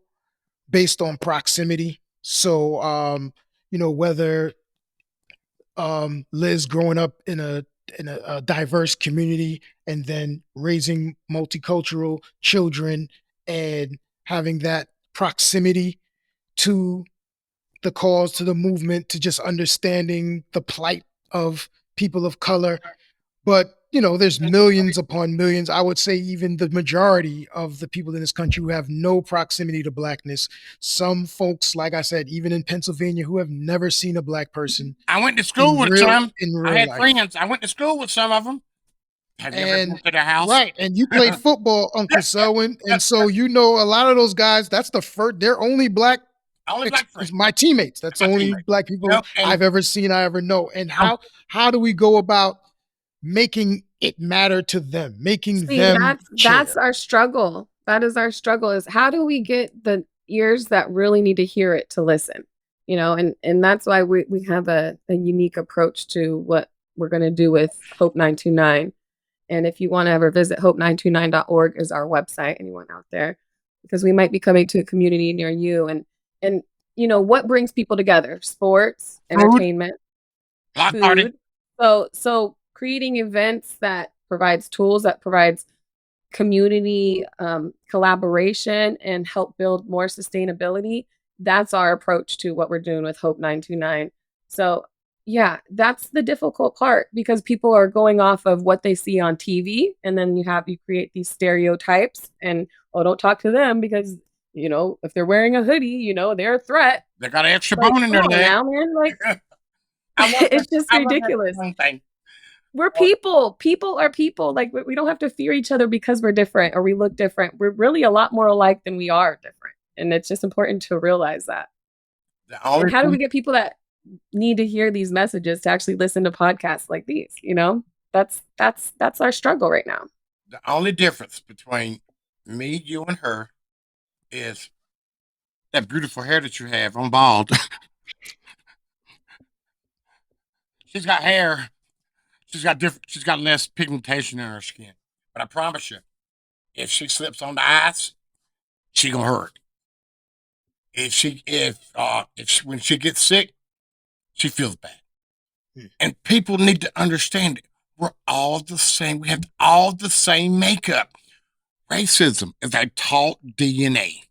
based on proximity. So, whether Liz growing up in a diverse community and then raising multicultural children and having that proximity to the cause, to the movement, to just understanding the plight of people of color. But there's millions upon millions. I would say even the majority of the people in this country who have no proximity to blackness. Some folks, like I said, even in Pennsylvania, who have never seen a black person I went to school in with real some. in I real had life. friends. I went to school with some of them. Have you ever been And to their house? right, and you played football, Uncle Selwyn, and so a lot of those guys. That's the first. They're only black. Only black friends. My teammates. That's the My only teammates. black You people know, and I've ever seen. I ever know. And um, how do we go about making it matter to them, making See, them that's care? our struggle. That is our struggle, is how do we get the ears that really need to hear it to listen? And that's why we have a unique approach to what we're going to do with Hope 929. And if you want to ever visit hope929.org is our website, anyone out there, because we might be coming to a community near you. And what brings people together? Sports, food, entertainment, block party. food. So creating events that provides tools, that provides community collaboration and help build more sustainability. That's our approach to what we're doing with Hope 929. So yeah, that's the difficult part, because people are going off of what they see on TV, and then you create these stereotypes, and don't talk to them because if they're wearing a hoodie, they're a threat. They got an extra Like, bone in come their on leg. now, man. Like, I love that. it's just I love that ridiculous. one thing. We're people. People are people. Like, we don't have to fear each other because we're different or we look different. We're really a lot more alike than we are different. And it's just important to realize that. The And only how do we get people that need to hear these messages to actually listen to podcasts like these? That's our struggle right now. the only difference between me, you, and her is that beautiful hair that you have on bald. She's got hair. She's got different. She's got less pigmentation in her skin. But I promise you, if she slips on the ice, she gonna hurt. When she gets sick, she feels bad. Hmm. And people need to understand it. We're all the same. We have all the same makeup. Racism is a taught DNA.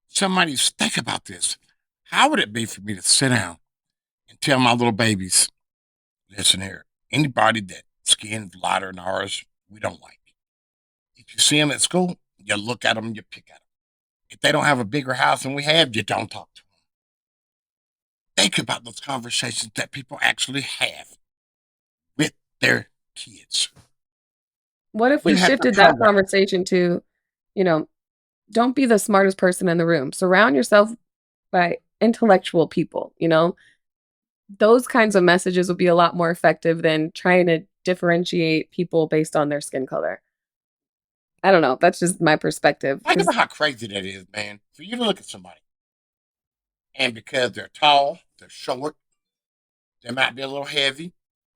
Somebody's think about this. How would it be for me to sit down and tell my little babies, listen here, anybody that skin's lighter than ours, we don't like. If you see them at school, you look at them, you pick at them. If they don't have a bigger house than we have, you don't talk to them. Think about those conversations that people actually have with their kids. What if We we have to shifted that come. conversation to, you know, don't be the smartest person in the room. Surround yourself by intellectual people, you know? Those kinds of messages would be a lot more effective than trying to differentiate people based on their skin color. I don't know. That's just my perspective. Think about Because how crazy that is, man. For you to look at somebody, and because they're tall, they're short, they might be a little heavy,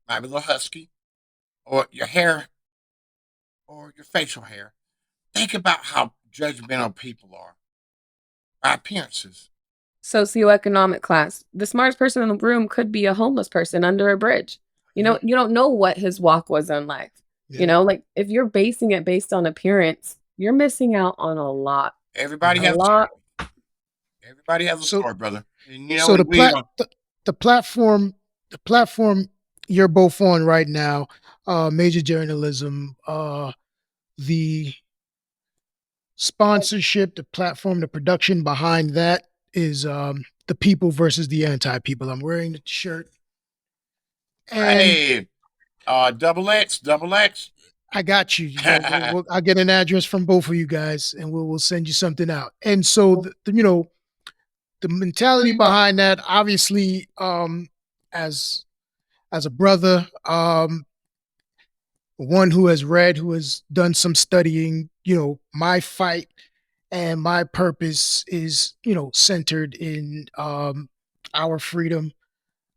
might be a little husky, or your hair, or your facial hair. Think about how judgmental people are by appearances. socioeconomic class, the smartest person in the room could be a homeless person under a bridge. Yeah. You don't know what his walk was in life. Yeah. Like if you're basing it based on appearance, you're missing out on a lot. Everybody A has a lot. story. Everybody has a So story, brother. And you know so we, we uh, the platform you're both on right now, major journalism, the sponsorship, the platform, the production behind that is the people versus the anti-people. I'm wearing the shirt, and hey, double X, double X. I got you. I'll get an address from both of you guys, and we'll send you something out. And so, the mentality behind that, obviously, as a brother, one who has read, who has done some studying, my fight and my purpose is, centered in our freedom.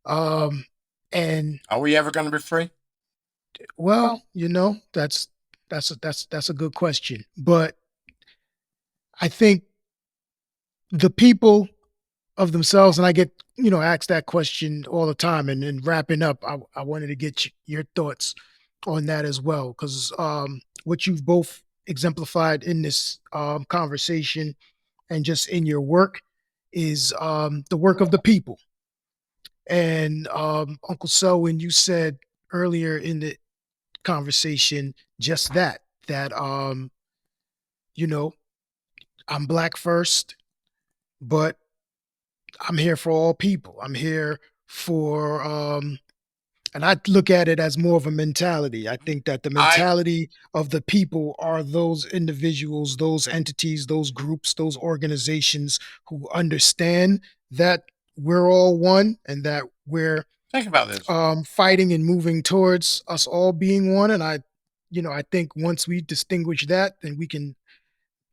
And Are we ever going to be free? well, that's a good question, but I think the people of themselves, and I get asked that question all the time. And wrapping up, I wanted to get your thoughts on that as well, because what you've both exemplified in this conversation and just in your work is the work of the people. And Uncle Selwyn, you said earlier in the conversation just that you know I'm black first, but I'm here for all people. I'm here for and I look at it as more of a mentality. I think that the I mentality of the people are those individuals, those entities, those groups, those organizations who understand that we're all one and that we're think about this. fighting and moving towards us all being one. And I think once we distinguish that, then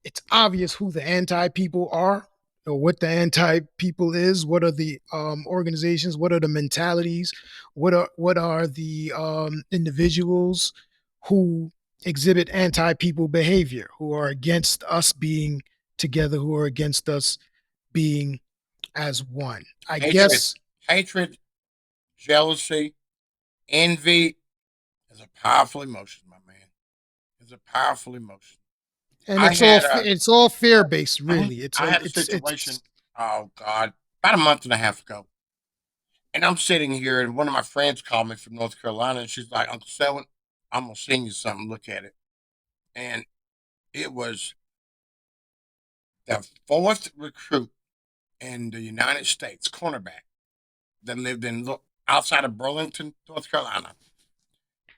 it's obvious who the anti people are, or what the anti people is. What are the organizations? What are the mentalities? What are the individuals who exhibit anti people behavior, who are against us being together, who are against us being as one? I Hatred, guess. hatred, jealousy, envy is a powerful emotion, my man. It's a powerful emotion. And I had a, it's all fear based, mhm, really. I had a situation. Oh God, about a month and a half ago, and I'm sitting here, and one of my friends called me from North Carolina, and she's like, "Uncle Selwyn, I'm gonna send you something. Look at it." And it was the fourth recruit in the United States, cornerback that lived outside of Burlington, North Carolina,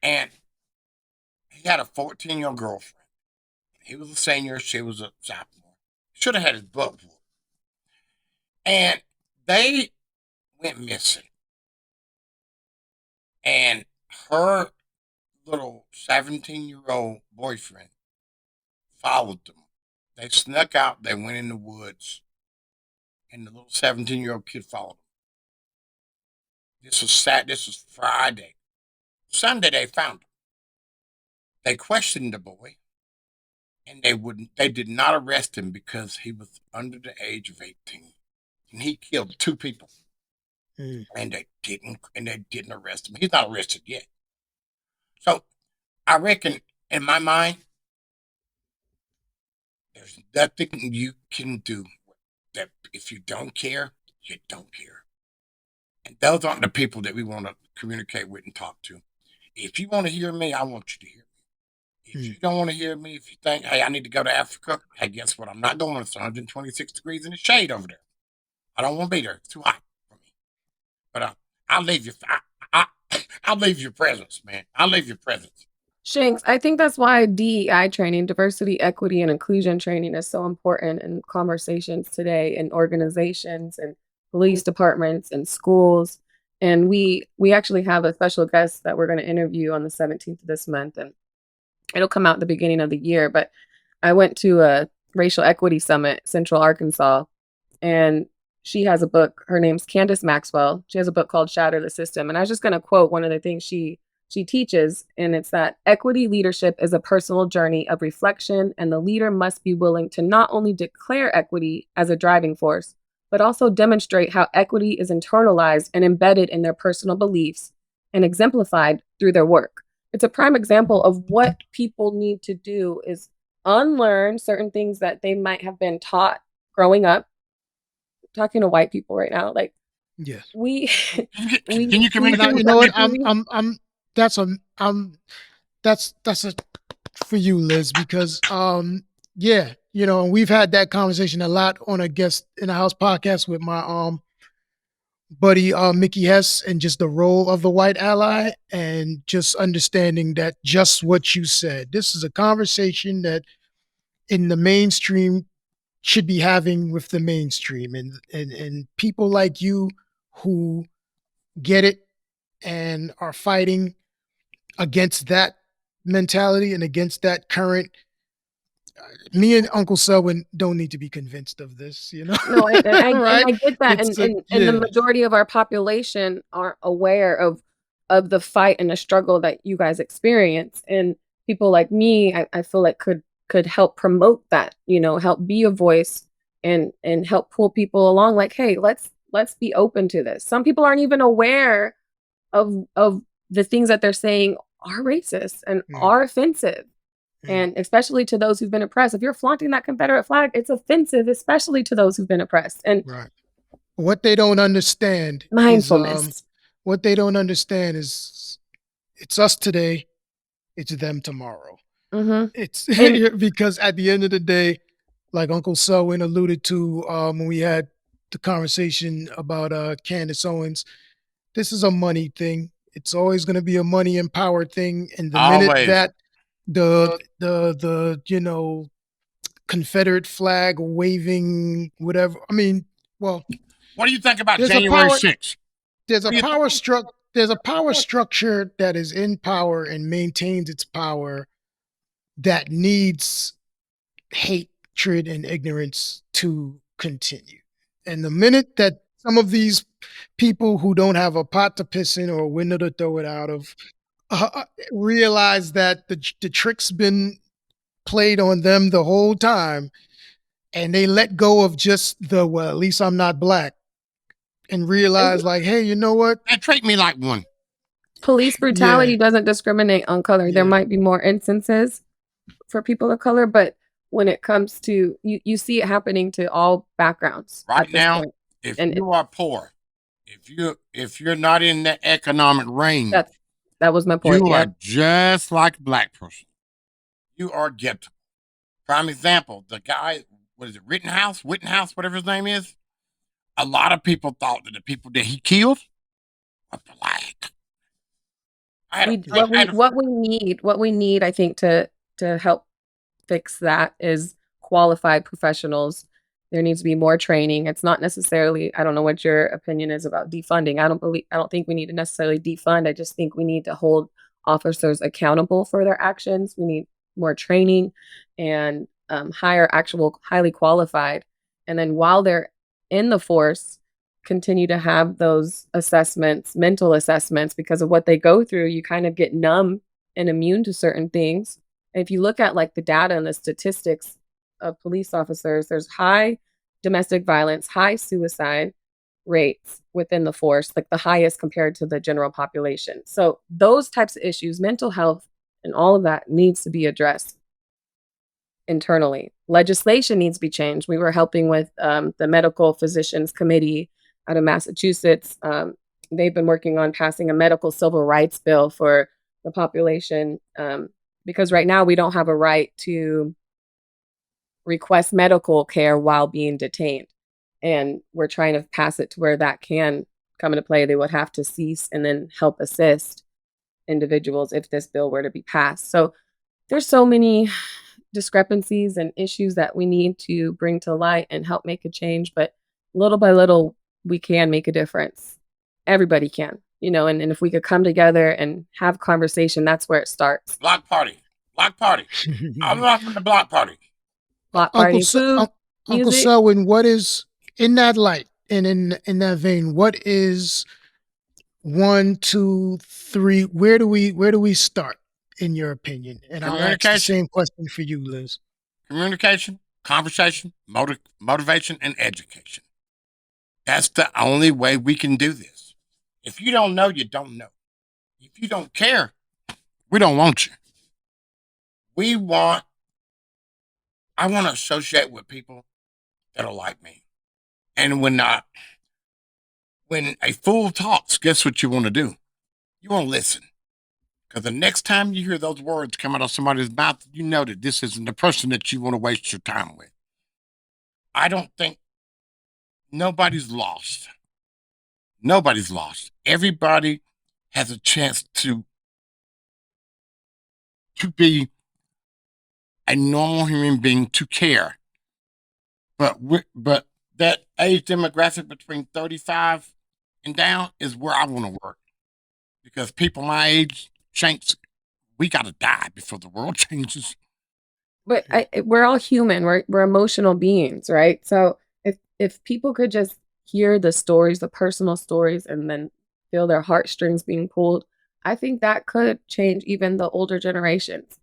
and he had a 14-year-old girlfriend. He was a senior, she was a sophomore. Should have had his butt whooped. And they went missing. And her little 17-year-old boyfriend followed them. They snuck out, they went in the woods, and the little 17-year-old kid followed them. This was Friday. Sunday they found him. They questioned the boy, and they did not arrest him because he was under the age of 18. And he killed two people. Mm. And they didn't arrest him. He's not arrested yet. So I reckon in my mind, there's nothing you can do that if you don't care, you don't care. And those aren't the people that we want to communicate with and talk to. If you want to hear me, I want you to hear me. If you Mm. don't want to hear me, if you think, hey, I need to go to Africa, hey, guess what? I'm not going. It's 126 degrees in the shade over there. I don't want to be there. It's too hot for me. But I'll leave you. I'll leave your presence, man. I'll leave your presence. Shanks, I think that's why DEI training, diversity, equity, and inclusion training is so important in conversations today in organizations and police departments and schools. And we actually have a special guest that we're going to interview on the 17th of this month, and it'll come out at the beginning of the year. But I went to a racial equity summit, Central Arkansas, and she has a book. Her name's Candace Maxwell. She has a book called Shatter the System. And I was just going to quote one of the things she teaches, and it's that equity leadership is a personal journey of reflection, and the leader must be willing to not only declare equity as a driving force, but also demonstrate how equity is internalized and embedded in their personal beliefs and exemplified through their work. It's a prime example of what people need to do is unlearn certain things that they might have been taught growing up. I'm talking to white people right now, like Yes. we Can you communicate You with know what? that? That's a for you, Liz, because yeah, you know, we've had that conversation a lot on a guest in the house podcast with my buddy Mickey Hess, and just the role of the white ally, and just understanding that just what you said. This is a conversation that in the mainstream should be having with the mainstream, and people like you who get it and are fighting against that mentality and against that current. Me and Uncle Selwyn don't need to be convinced of this, you know. No, Right? I get that, It's and the majority of our population aren't aware of the fight and the struggle that you guys experience, and people like me, I feel like could help promote that, you know, help be a voice and help pull people along. Like, hey, let's be open to this. Some people aren't even aware of the things that they're saying are racist and are offensive. And especially to those who've been oppressed. If you're flaunting that Confederate flag, it's offensive, especially to those who've been oppressed. And right. What they don't understand mindfulness. is what they don't understand is it's us today, it's them tomorrow. It's because at the end of the day, like Uncle Selwyn alluded to when we had the conversation about Candace Owens, this is a money thing. It's always going to be a money and power thing. And the minute Always. that the you know, Confederate flag waving, whatever. I mean, well, What do you think about there's a January power- 6th? there's a power structure that is in power and maintains its power that needs hatred and ignorance to continue. And the minute that some of these people who don't have a pot to piss in or a window to throw it out of realize that the trick's been played on them the whole time, and they let go of just the, well, at least I'm not black, and realize like, hey, you know what? They treat me like one. Police brutality doesn't discriminate on color. There might be more instances for people of color, but when it comes to you see it happening to all backgrounds right now. If you are poor, if you're not in the economic range, that was my point. You are just like a black person. You are gettable. Prime example, the guy, what is it, Rittenhouse, whatever his name is. A lot of people thought that the people that he killed were black. What we need, I think, to help fix that is qualified professionals. There needs to be more training. It's not necessarily, I don't know what your opinion is about defunding. I don't think we need to necessarily defund. I just think we need to hold officers accountable for their actions. We need more training and hire actual highly qualified. And then while they're in the force, continue to have those assessments, mental assessments, because of what they go through. You kind of get numb and immune to certain things. And if you look at like the data and the statistics of police officers, there's high domestic violence, high suicide rates within the force, like the highest compared to the general population. So those types of issues, mental health and all of that needs to be addressed internally. Legislation needs to be changed. We were helping with the Medical Physicians Committee out of Massachusetts. They've been working on passing a medical civil rights bill for the population because right now we don't have a right to request medical care while being detained. And we're trying to pass it to where that can come into play. They would have to cease and then help assist individuals if this bill were to be passed. So there's so many discrepancies and issues that we need to bring to light and help make a change. But little by little, we can make a difference. Everybody can, and if we could come together and have conversation, that's where it starts. Block party. Block party. I'm not from the block party. Block Uncle party, food, Uncle music. Selwyn, what is in that light and in that vein? What is 1, 2, 3? Where do we start, in your opinion? And I'll ask the Communication. same question for you, Liz. Communication, conversation, motivation, and education. That's the only way we can do this. If you don't know, you don't know. If you don't care, we don't want you. I want to associate with people that are like me. And when a fool talks, guess what you want to do? You want to listen. Because the next time you hear those words come out of somebody's mouth, you know that this isn't the person that you want to waste your time with. I don't think nobody's lost. Nobody's lost. Everybody has a chance to be a normal human being, to care. But that age demographic between 35 and down is where I want to work. Because people my age, Shanks, we got to die before the world changes. But we're all human. We're emotional beings, right? So if people could just hear the stories, the personal stories, and then feel their heartstrings being pulled, I think that could change even the older generations.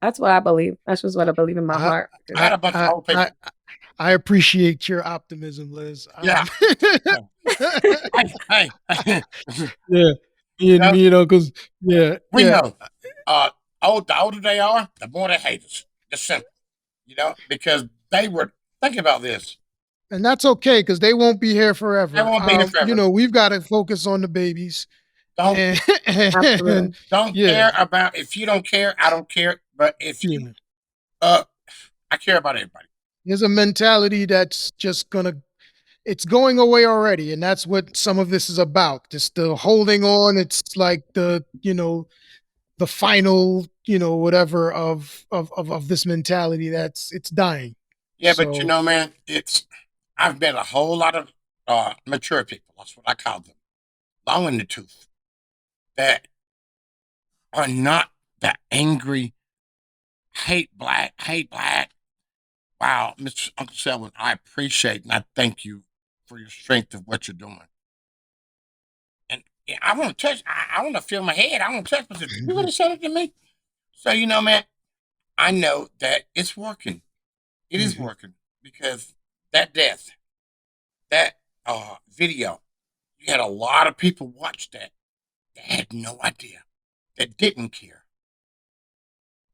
That's what I believe. That's just what I believe in my heart. I had a bunch of old people. I appreciate your optimism, Liz. Yeah. Hey. Yeah. Because we know. The older they are, the more they hate us. It's simple. Because they were, think about this. And that's okay, because they won't be here forever. They won't be here forever. We've got to focus on the babies. Don't care about, if you don't care, I don't care. But if you, I care about everybody. There's a mentality that's just it's going away already. And that's what some of this is about. Just the holding on. It's like the final, whatever of this mentality it's dying. Yeah, so, but man, I've met a whole lot of mature people. That's what I call them. Long in the tooth. That are not the angry, hate black. Wow, Mr. Uncle Selwyn, I appreciate and I thank you for your strength of what you're doing. And I want to touch, I want to feel my head. I want to touch myself. You would have said it to me. So, man, I know that it's working. It is working, because that death, that video, you had a lot of people watch that had no idea, that didn't care.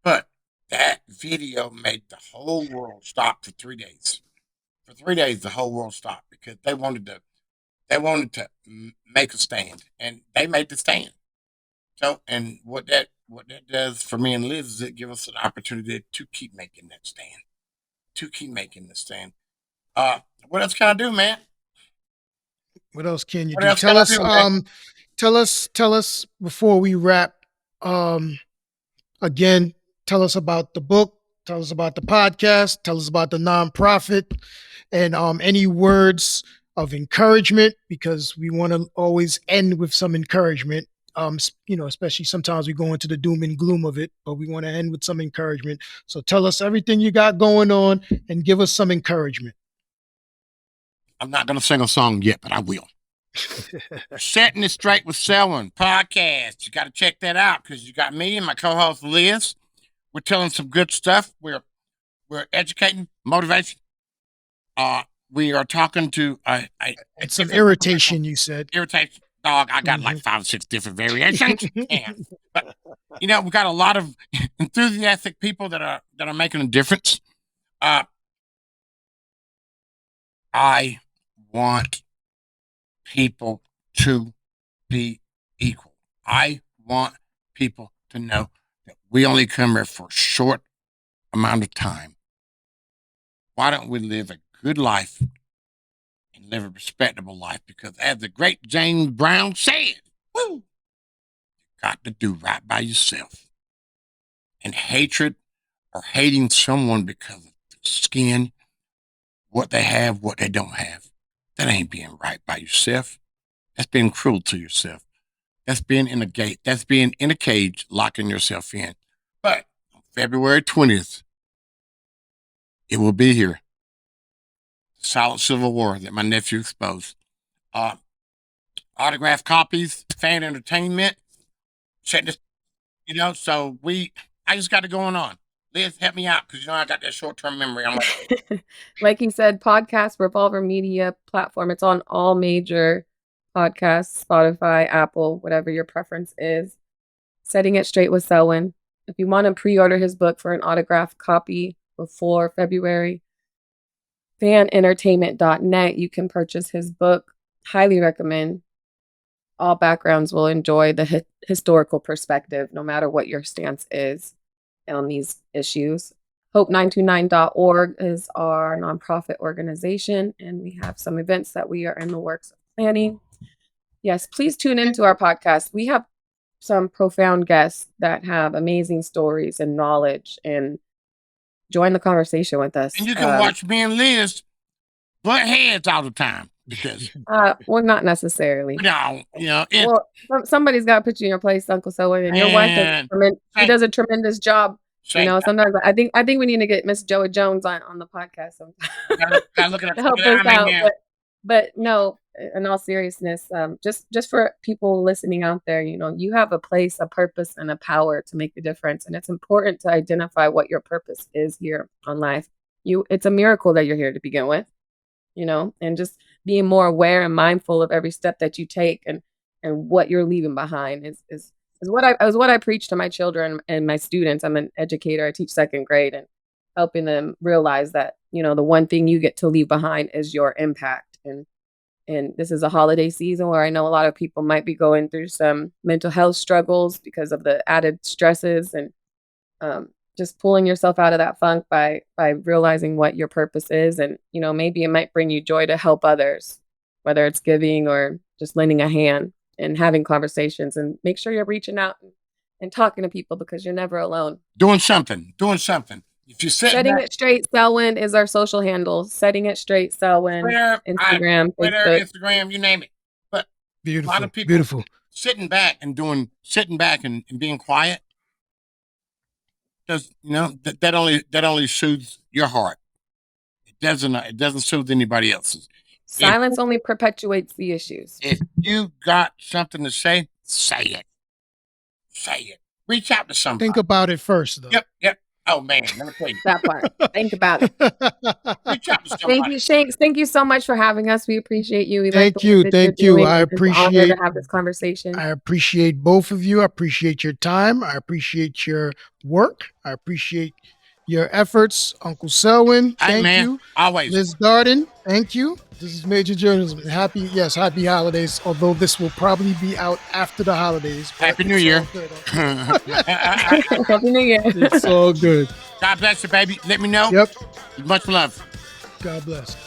But that video made the whole world stop for 3 days. For 3 days, the whole world stopped because they wanted to make a stand, and they made the stand. So, and what that does for me and Liz is it gives us an opportunity to keep making that stand, to keep making the stand. What else can I do, man? What else can you do? Tell us before we wrap. Again, tell us about the book. Tell us about the podcast. Tell us about the nonprofit, and any words of encouragement, because we want to always end with some encouragement. Especially sometimes we go into the doom and gloom of it, but we want to end with some encouragement. So tell us everything you got going on and give us some encouragement. I'm not going to sing a song yet, but I will. Setting It Straight with Selwyn podcast. You got to check that out, because you got me and my co-host Liz. We're telling some good stuff. We're educating, motivation. We are talking to some irritation. You said irritation. Dog, I got like 5 or 6 different variations. But we got a lot of enthusiastic people that are making a difference. I want people to be equal. I want people to know that we only come here for a short amount of time. Why don't we live a good life and live a respectable life? Because as the great James Brown said, woo, got to do right by yourself. And hatred or hating someone because of their skin, what they have, what they don't have, that ain't being right by yourself. That's being cruel to yourself. That's being in a gate. That's being in a cage, locking yourself in. But on February 20th, it will be here. Silent Civil War that my nephew exposed. Autographed copies, fan entertainment. Check this, so I just got it going on. Liz, help me out because I got that short-term memory. I'm like, Like you said, podcast, Revolver Media platform. It's on all major podcasts, Spotify, Apple, whatever your preference is. Setting It Straight with Selwyn. If you want to pre-order his book for an autographed copy before February, fanentertainment.net, you can purchase his book. Highly recommend. All backgrounds will enjoy the historical perspective, no matter what your stance is on these issues. Hope929.org is our nonprofit organization, and we have some events that we are in the works of planning. Yes, please tune into our podcast. We have some profound guests that have amazing stories and knowledge, and join the conversation with us. And you can watch me and Liz butt heads all the time because well, not necessarily. Well, somebody's got to put you in your place, Uncle Selwyn, and your wife does a tremendous job. Sometimes I think we need to get Miss Joey Jones on the podcast sometime to help us out. But no, in all seriousness, just for people listening out there, you have a place, a purpose, and a power to make a difference, and it's important to identify what your purpose is here on life. It's a miracle that you're here to begin with, and just being more aware and mindful of every step that you take and what you're leaving behind is what I preach to my children and my students. I'm an educator. I teach second grade, and helping them realize that, the one thing you get to leave behind is your impact. And this is a holiday season where I know a lot of people might be going through some mental health struggles because of the added stresses, and just pulling yourself out of that funk by realizing what your purpose is. And, maybe it might bring you joy to help others, whether it's giving or just lending a hand and having conversations, and make sure you're reaching out and talking to people because you're never alone. Doing something. If you Setting It Straight Selwyn is our social handle. Setting It Straight Selwyn, Instagram, Twitter, Facebook. Instagram, you name it. But beautiful, a lot of people beautiful. sitting back and being quiet. Does that only soothes your heart. It doesn't soothe anybody else's. Silence only perpetuates the issues. If you got something to say, say it. Reach out to somebody. Think about it first, though. Yep. Oh man, let me tell you that part. Think about it. Reach out to somebody. Thank you, Shanks. Thank you so much for having us. We appreciate you. Thank you. I appreciate to have this conversation. I appreciate both of you. I appreciate your time. I appreciate your work. I appreciate your efforts, Uncle Selwyn. Thank you. Always. Liz Darden. Thank you. This is Major Journalism. Happy holidays. Although this will probably be out after the holidays. Happy New Year. Happy New Year. It's all good. God bless you, baby. Let me know. Yep. Much love. God bless.